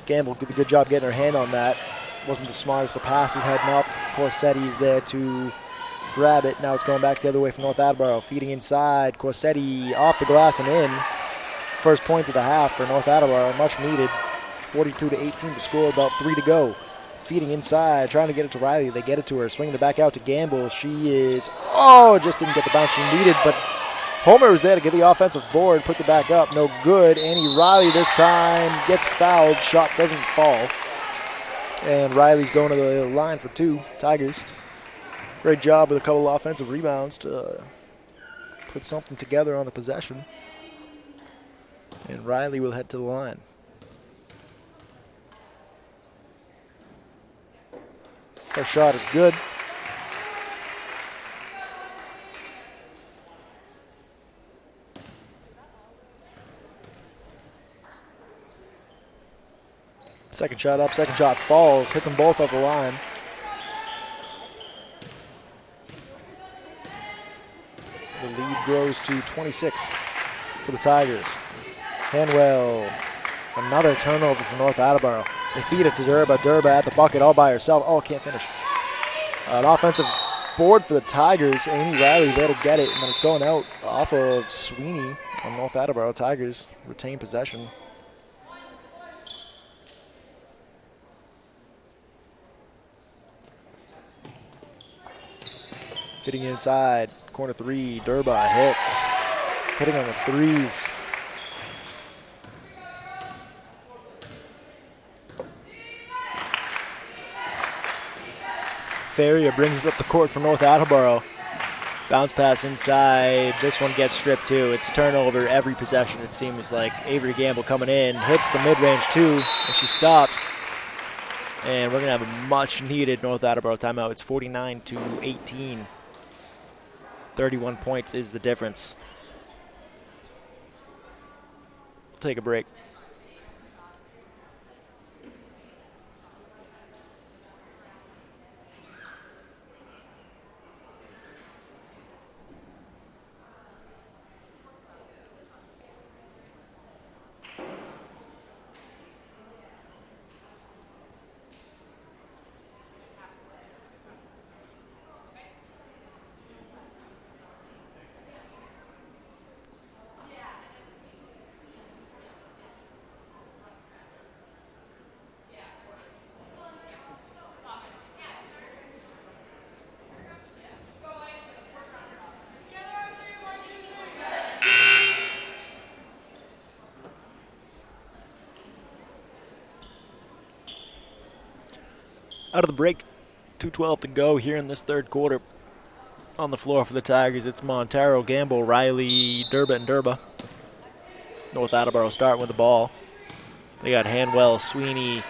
Gamble did a good job getting her hand on that. Wasn't the smartest. The pass is heading up. Corsetti's there to grab it. Now it's going back the other way from North Attleboro. Feeding inside. Corsetti off the glass and in. First points of the half for North Attleboro, much needed. 42-18 to score, about 3 to go. Feeding inside, trying to get it to Riley. They get it to her, swinging it back out to Gamble. She is, just didn't get the bounce she needed, but Homer was there to get the offensive board, puts it back up, no good. Annie Riley this time gets fouled, shot doesn't fall. And Riley's going to the line for 2, Tigers. Great job with a couple of offensive rebounds to put something together on the possession. And Riley will head to the line. First shot is good. Second shot up, second shot falls, hits them both off the line. The lead grows to 26 for the Tigers. Hanwell, another turnover for North Attleboro. They feed it to Durba. Durba at the bucket all by herself. Can't finish. An offensive board for the Tigers. Annie Riley there to get it, and then it's going out off of Sweeney on North Attleboro. Tigers retain possession. Fitting inside, corner 3, Durba hits. Hitting on the threes. Ferrier brings it up the court for North Attleboro. Bounce pass inside. This one gets stripped too. It's turnover every possession, it seems like. Avery Gamble coming in, hits the mid-range too, and she stops. And we're going to have a much-needed North Attleboro timeout. It's 49-18. 31 points is the difference. We'll take a break. Out of the break, 2:12 to go here in this third quarter. On the floor for the Tigers, it's Montero, Gamble, Riley, Durba, and Durba. North Attleboro starting with the ball. They got Hanwell, Sweeney,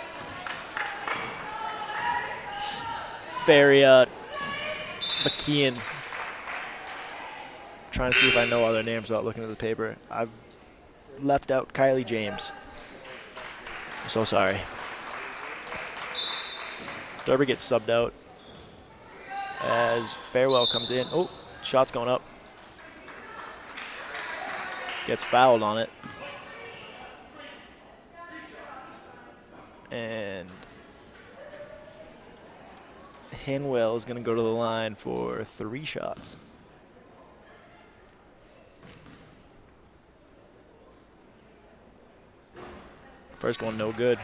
Faria, McKeon. Trying to see if I know other names without looking at the paper. I've left out Kylie James. I'm so sorry. Durba gets subbed out as Farewell comes in. Oh, shot's going up. Gets fouled on it. And Hanwell is going to go to the line for 3 shots. First one, no good.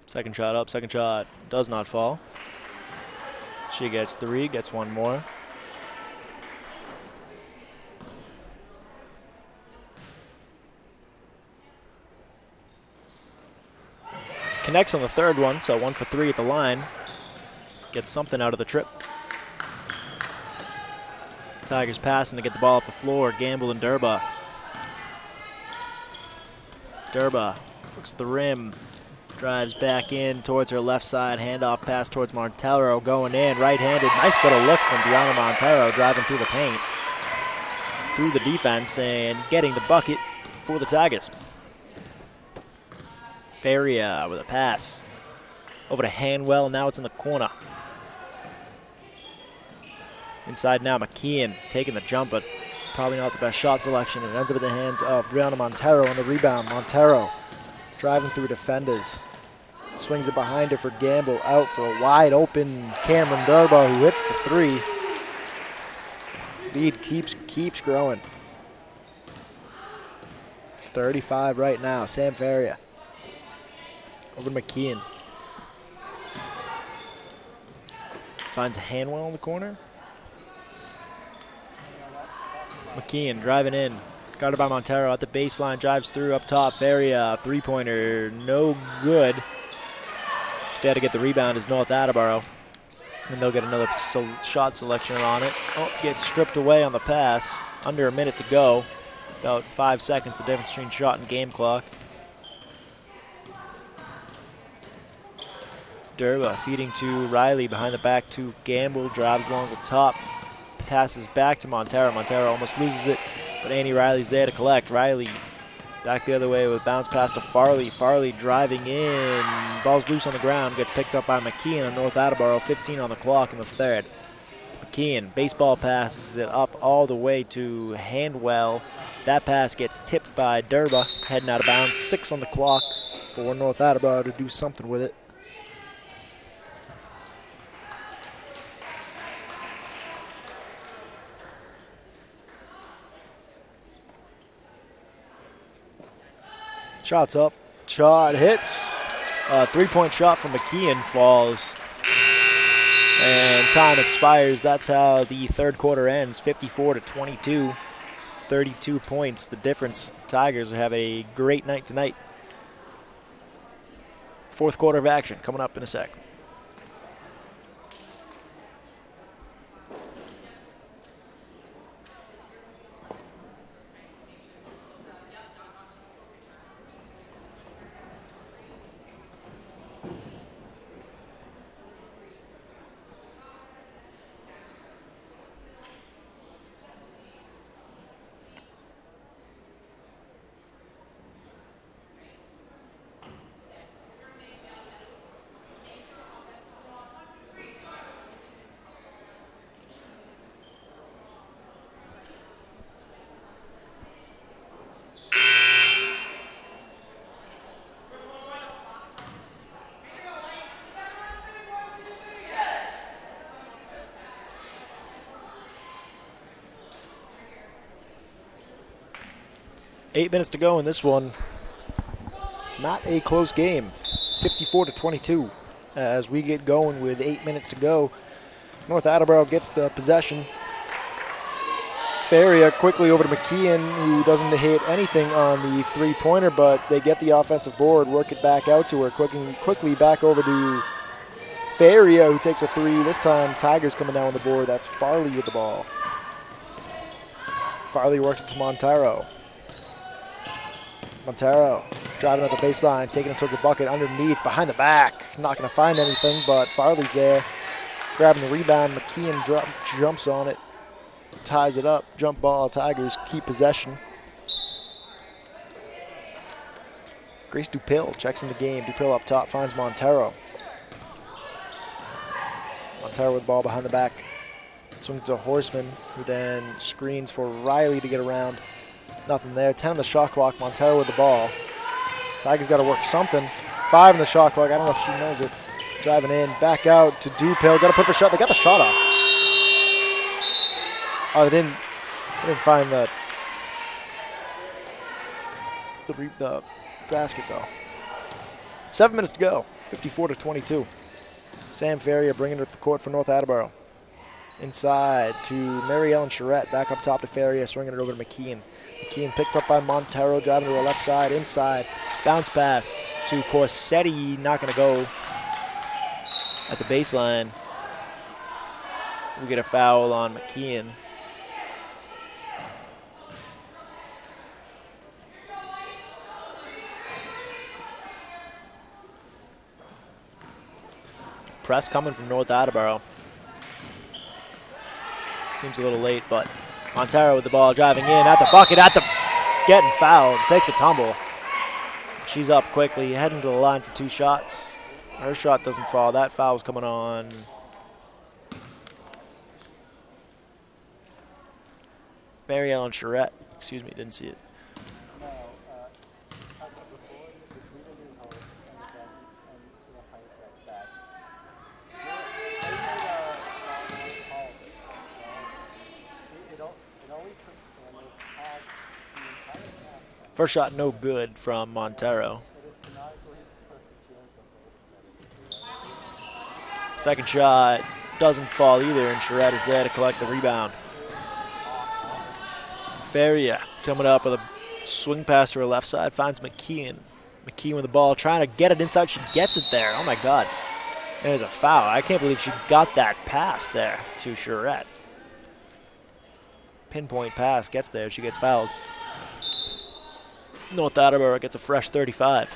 Second shot up, second shot does not fall. She gets 3, gets 1 more. Connects on the third one, so 1 for 3 at the line. Gets something out of the trip. Tigers passing to get the ball up the floor. Gamble and Durba. Durba looks at the rim. Drives back in towards her left side. Handoff pass towards Montero going in. Right-handed. Nice little look from Deanna Montero driving through the paint. Through the defense and getting the bucket for the Tigers. Faria with a pass. Over to Hanwell. Now it's in the corner. Inside now, McKeon taking the jump, but probably not the best shot selection. It ends up in the hands of Brianna Montero on the rebound. Montero driving through defenders. Swings it behind her for Gamble. Out for a wide open Cameron Durba, who hits the 3. Lead keeps growing. It's 35 right now. Sam Faria over to McKeon. Finds Hanwell in the corner. McKeon driving in. Guarded by Montero at the baseline. Drives through up top. Faria, 3-pointer. No good. They had to get the rebound as North Attleboro. And they'll get another shot selection on it. Oh, gets stripped away on the pass. Under a minute to go. About 5 seconds, the difference between shot and game clock. Durba feeding to Riley behind the back to Gamble. Drives along the top. Passes back to Montero. Montero almost loses it, but Annie Riley's there to collect. Riley back the other way with bounce pass to Farley. Farley driving in. Ball's loose on the ground. Gets picked up by McKeon on North Attleboro. 15 on the clock in the third. McKeon, baseball passes it up all the way to Hanwell. That pass gets tipped by Durba, heading out of bounds. 6 on the clock for North Attleboro to do something with it. Shot's up. Shot hits. 3-point shot from McKeon falls. And time expires. That's how the third quarter ends. 54-22. 32 points. The difference. The Tigers have a great night tonight. Fourth quarter of action coming up in a sec. Eight minutes to go in this one. Not a close game. 54-22 as we get going with 8 minutes to go. North Attleboro gets the possession. Faria quickly over to McKeon, who doesn't hit anything on the three-pointer, but they get the offensive board, work it back out to her, quickly back over to Faria, who takes a three. This time, Tigers coming down on the board. That's Farley with the ball. Farley works it to Montero. Montero driving at the baseline, taking it towards the bucket, underneath, behind the back. Not going to find anything, but Farley's there. Grabbing the rebound, McKeon jumps on it, ties it up. Jump ball, Tigers keep possession. Grace Dupil checks in the game. Dupil up top finds Montero. Montero with the ball behind the back. Swings to Horseman, who then screens for Riley to get around. Nothing there. 10 on the shot clock. Montero with the ball. Tigers got to work something. 5 on the shot clock. I don't know if she knows it. Driving in, back out to Dupil. Got to put up a shot. They got the shot off. Oh, they didn't find the basket though. 7 minutes to go. 54-22. Sam Faria bringing it up the court for North Attleboro. Inside to Mary Ellen Charette. Back up top to Faria, swinging it over to McKeon. McKeon picked up by Montero, driving to her left side, inside. Bounce pass to Corsetti, not going to go at the baseline. We get a foul on McKeon. Press coming from North Attleboro. Seems a little late, but Montero with the ball, driving in at the bucket, getting fouled, takes a tumble. She's up quickly, heading to the line for 2 shots. Her shot doesn't fall. That foul's coming on Mary Ellen Charette. Excuse me, didn't see it. First shot no good from Montero. Second shot doesn't fall either, and Charette is there to collect the rebound. Faria coming up with a swing pass to her left side, finds McKeon. McKeon with the ball, trying to get it inside. She gets it there. Oh, my God. There's a foul. I can't believe she got that pass there to Charette. Pinpoint pass, gets there. She gets fouled. North Attleboro gets a fresh 35.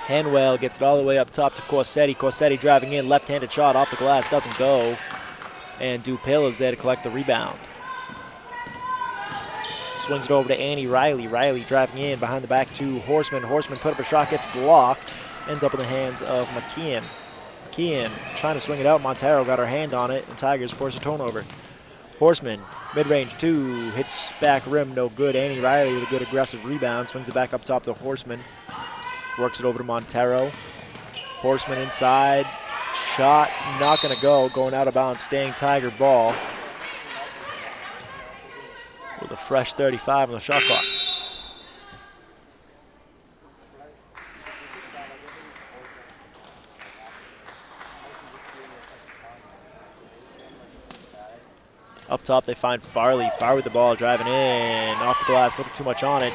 Hanwell gets it all the way up top to Corsetti. Corsetti driving in, left-handed shot off the glass, doesn't go. And Dupil is there to collect the rebound. Swings it over to Annie Riley. Riley driving in behind the back to Horseman. Horseman put up a shot, gets blocked. Ends up in the hands of McKeon. McKeon trying to swing it out. Montero got her hand on it, and Tigers force a turnover. Horseman, mid-range 2, hits back rim, no good. Annie Riley with a good aggressive rebound, swings it back up top to Horseman. Works it over to Montero. Horseman inside, shot, not going to go, going out of bounds, staying Tiger ball. With a fresh 35 on the shot clock. Up top, they find Farley. Farley with the ball, driving in, off the glass, a little too much on it.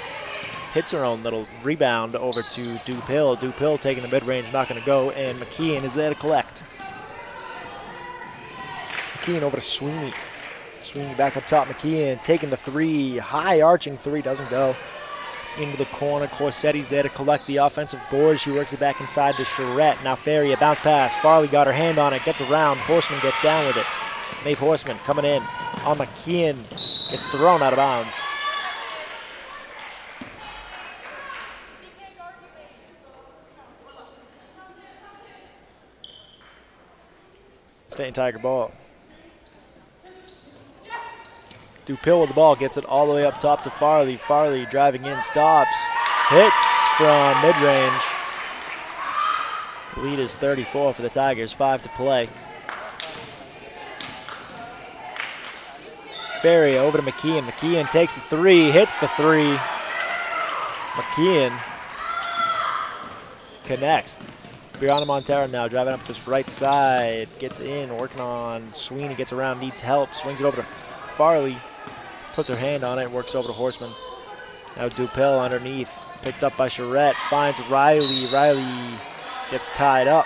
Hits her own little rebound over to Dupil. Dupil taking the mid-range, not going to go, and McKeon is there to collect. McKeon over to Sweeney. Sweeney back up top. McKeon taking the 3, high arching 3, doesn't go. Into the corner, Corsetti's there to collect the offensive board. She works it back inside to Charette. Now Faria, bounce pass. Farley got her hand on it, gets around. Horseman gets down with it. Maeve Horseman coming in on McKeon. Gets thrown out of bounds. Staying Tiger ball. Dupil with the ball, gets it all the way up top to Farley. Farley driving in, stops, hits from mid-range. Lead is 34 for the Tigers, 5 to play. Faria over to McKeon. McKeon takes the 3, hits the 3. McKeon connects. Brianna Montero now driving up this right side. Gets in, working on Sweeney, gets around, needs help. Swings it over to Farley. Puts her hand on it, works over to Horseman. Now Dupil underneath. Picked up by Charette. Finds Riley. Riley gets tied up.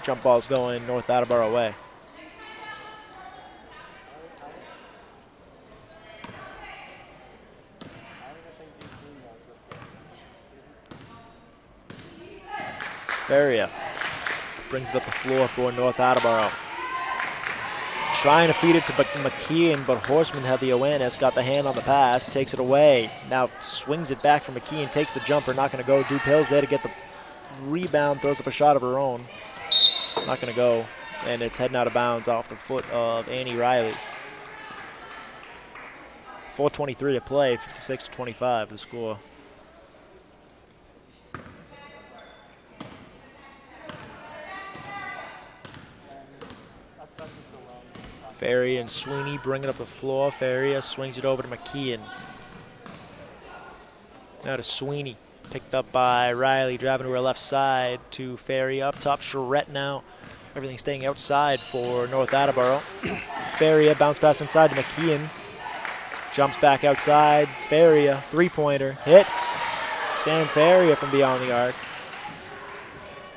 Jump ball's going North Attleboro way. Feria brings it up the floor for North Attleboro. Trying to feed it to McKeon, but Horseman had the awareness, got the hand on the pass, takes it away. Now swings it back from McKeon, takes the jumper, not going to go. Dupil's there to get the rebound, throws up a shot of her own. Not going to go, and it's heading out of bounds off the foot of Annie Riley. 4:23 to play, 56-25 the score. Ferry and Sweeney bring it up the floor. Feria swings it over to McKeon. Now to Sweeney. Picked up by Riley, driving to her left side to Ferry up top. Charette now. Everything staying outside for North Attleboro. Feria bounce pass inside to McKeon. Jumps back outside. Feria, three-pointer, hits. Sam Feria from beyond the arc.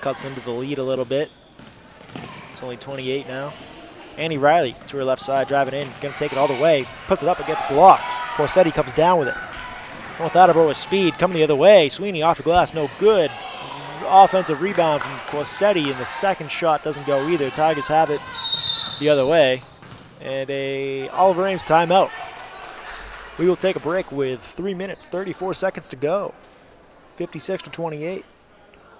Cuts into the lead a little bit. It's only 28 now. Annie Riley to her left side, driving in, going to take it all the way. Puts it up, it gets blocked. Corsetti comes down with it. North Attleboro with speed, coming the other way. Sweeney off the glass, no good. Offensive rebound from Corsetti, and the second shot doesn't go either. Tigers have it the other way. And a Oliver Ames timeout. We will take a break with 3 minutes, 34 seconds to go. 56-28.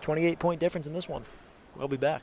28-point difference in this one. We'll be back.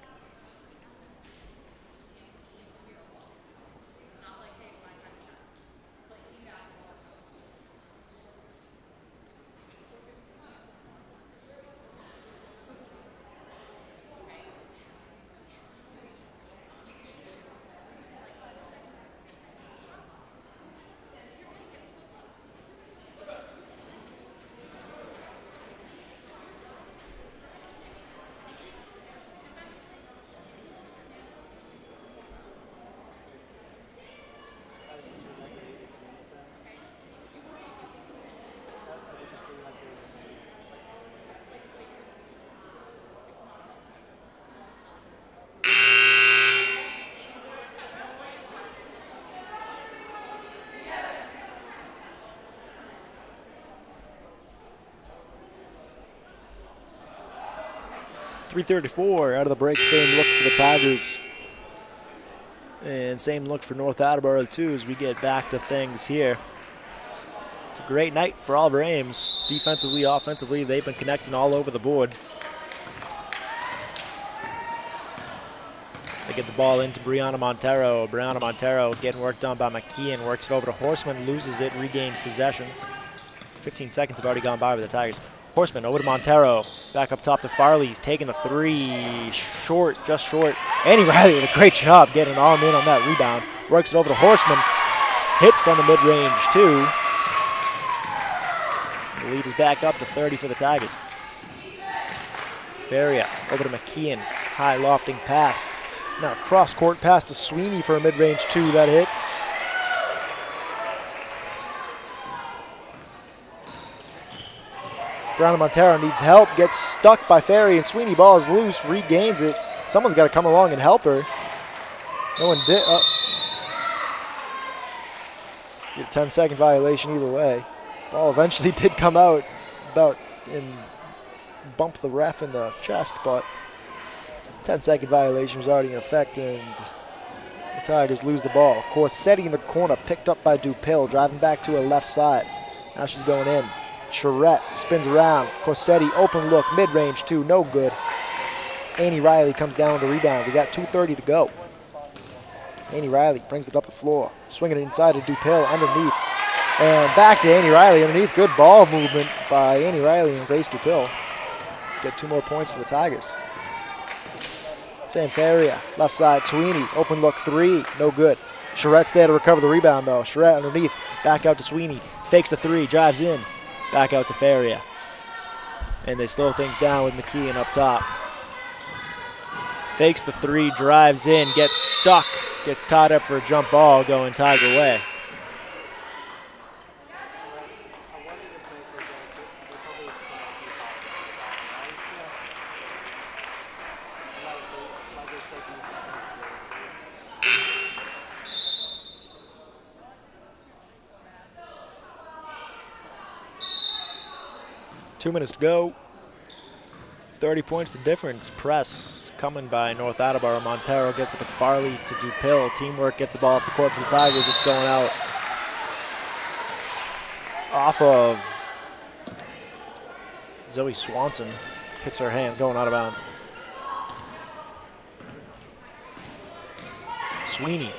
.334 out of the break. Same look for the Tigers. And same look for North Attleboro too as we get back to things here. It's a great night for Oliver Ames. Defensively, offensively, they've been connecting all over the board. They get the ball into Brianna Montero. Brianna Montero getting work done by McKeon. Works it over to Horseman, loses it, regains possession. 15 seconds have already gone by with the Tigers. Horseman over to Montero. Back up top to Farley. He's taking the three. Short, just short. Annie Riley with a great job getting an arm in on that rebound. Works it over to Horseman. Hits on the mid-range too. The lead is back up to 30 for the Tigers. Feria over to McKeon. High lofting pass. Now cross-court pass to Sweeney for a mid-range two. That hits. Brianna Montero needs help, gets stuck by Ferry, and Sweeney ball is loose, regains it. Someone's got to come along and help her. No one did. Get a 10-second violation either way. Ball eventually did come out and bump the ref in the chest, but 10-second violation was already in effect, and the Tigers lose the ball. Corsetti in the corner, picked up by Dupil, driving back to her left side. Now she's going in. Charette spins around. Corsetti, open look, mid-range two, no good. Annie Riley comes down with the rebound. We got 2:30 to go. Annie Riley brings it up the floor. Swinging it inside to Dupil underneath. And back to Annie Riley underneath. Good ball movement by Annie Riley and Grace Dupil. Get 2 more points for the Tigers. Sam Feria, left side, Sweeney, open look three, no good. Charette's there to recover the rebound though. Charette underneath, back out to Sweeney. Fakes the three, drives in. Back out to Feria. And they slow things down with McKeon up top. Fakes the three, drives in, gets stuck, gets tied up for a jump ball going Tiger way. Two minutes to go. 30 points the difference. Press coming by North Attleboro. Montero gets it to Farley to Dupill. Teamwork gets the ball up the court for the Tigers. It's going out off of Zoe Swanson. Hits her hand going out of bounds. Sweeney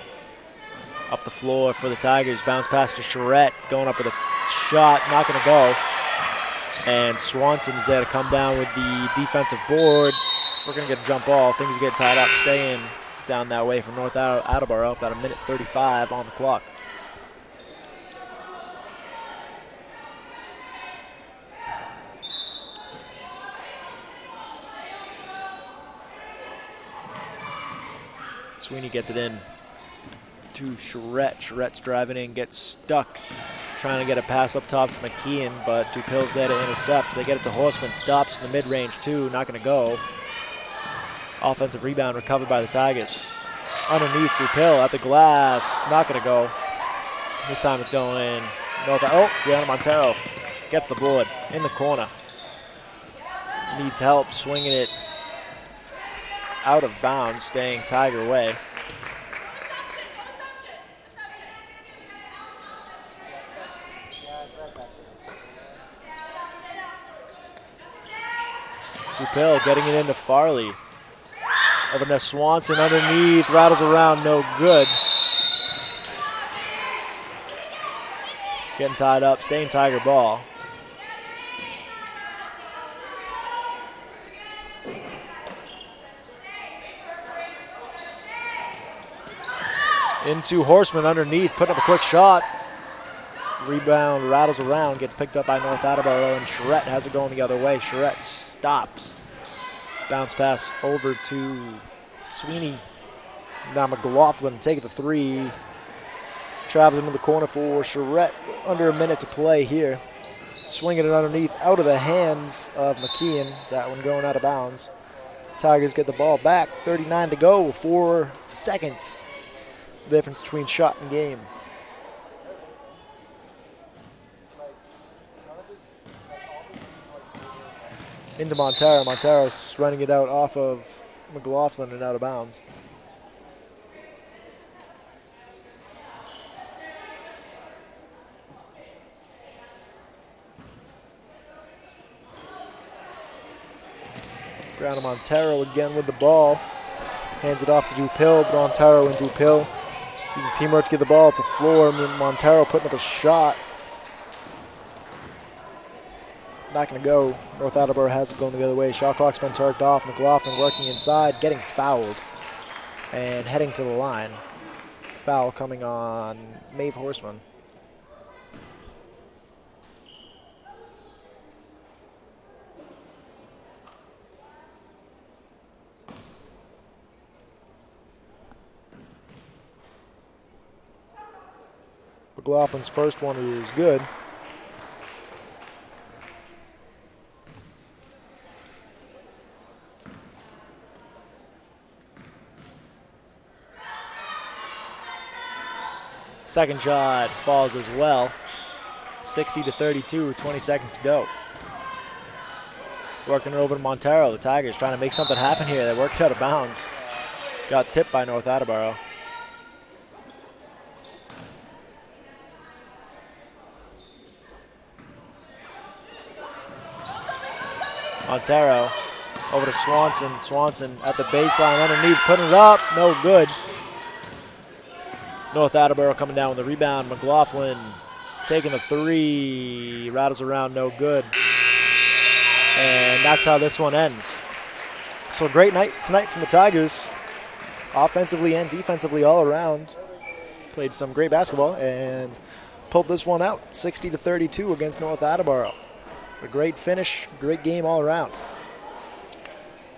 up the floor for the Tigers. Bounce pass to Charette. Going up with a shot. Not going to go. And Swanson's there to come down with the defensive board. We're going to get a jump ball. Things get tied up, staying down that way from North Attleboro. About a minute 35 on the clock. Sweeney gets it in to Charette. Charette's driving in, gets stuck. Trying to get a pass up top to McKeon, but Dupill's there to intercept. They get it to Horseman, stops in the mid-range too, not going to go. Offensive rebound recovered by the Tigers. Underneath Dupill at the glass, not going to go. This time it's going north. Oh, Brianna Montero gets the board in the corner. Needs help swinging it out of bounds, staying Tiger way. Dupill getting it into Farley. Over to Swanson underneath, rattles around, no good. Getting tied up, staying Tiger ball. Into Horseman underneath, putting up a quick shot. Rebound rattles around, gets picked up by North Attleboro, and Charette has it going the other way. Charette stops. Bounce pass over to Sweeney. Now McLaughlin taking the three. Travels into the corner for Charette. Under a minute to play here. Swinging it underneath, out of the hands of McKeon. That one going out of bounds. Tigers get the ball back. 39 to go, 4 seconds. The difference between shot and game. Into Montero. Montero's running it out off of McLaughlin and out of bounds. Ground to Montero again with the ball. Hands it off to Dupill, but Montero and Dupill using teamwork to get the ball up the floor. Montero putting up a shot. Not going to go. North Attleboro has it going the other way. Shot clock's been turned off. McLaughlin working inside, getting fouled, and heading to the line. Foul coming on Maeve Horseman. McLaughlin's first one is good. Second shot falls as well. 60 to 32, 20 seconds to go. Working it over to Montero. The Tigers trying to make something happen here. They worked out of bounds. Got tipped by North Attleboro. Montero over to Swanson. Swanson at the baseline underneath, putting it up, no good. North Attleboro coming down with the rebound. McLaughlin taking the three, rattles around, no good. And that's how this one ends. So a great night tonight from the Tigers, offensively and defensively all around. Played some great basketball and pulled this one out, 60 to 32 against North Attleboro. A great finish, great game all around.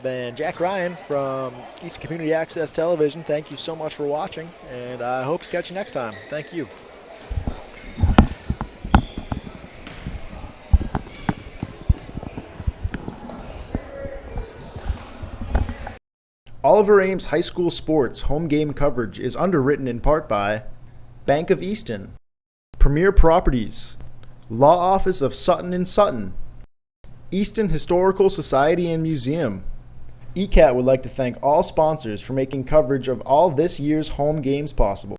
Then Jack Ryan from East Community Access Television, thank you so much for watching, and I hope to catch you next time. Thank you. Oliver Ames High School Sports home game coverage is underwritten in part by Bank of Easton, Premier Properties, Law Office of Sutton and Sutton, Easton Historical Society and Museum. ECAT would like to thank all sponsors for making coverage of all this year's home games possible.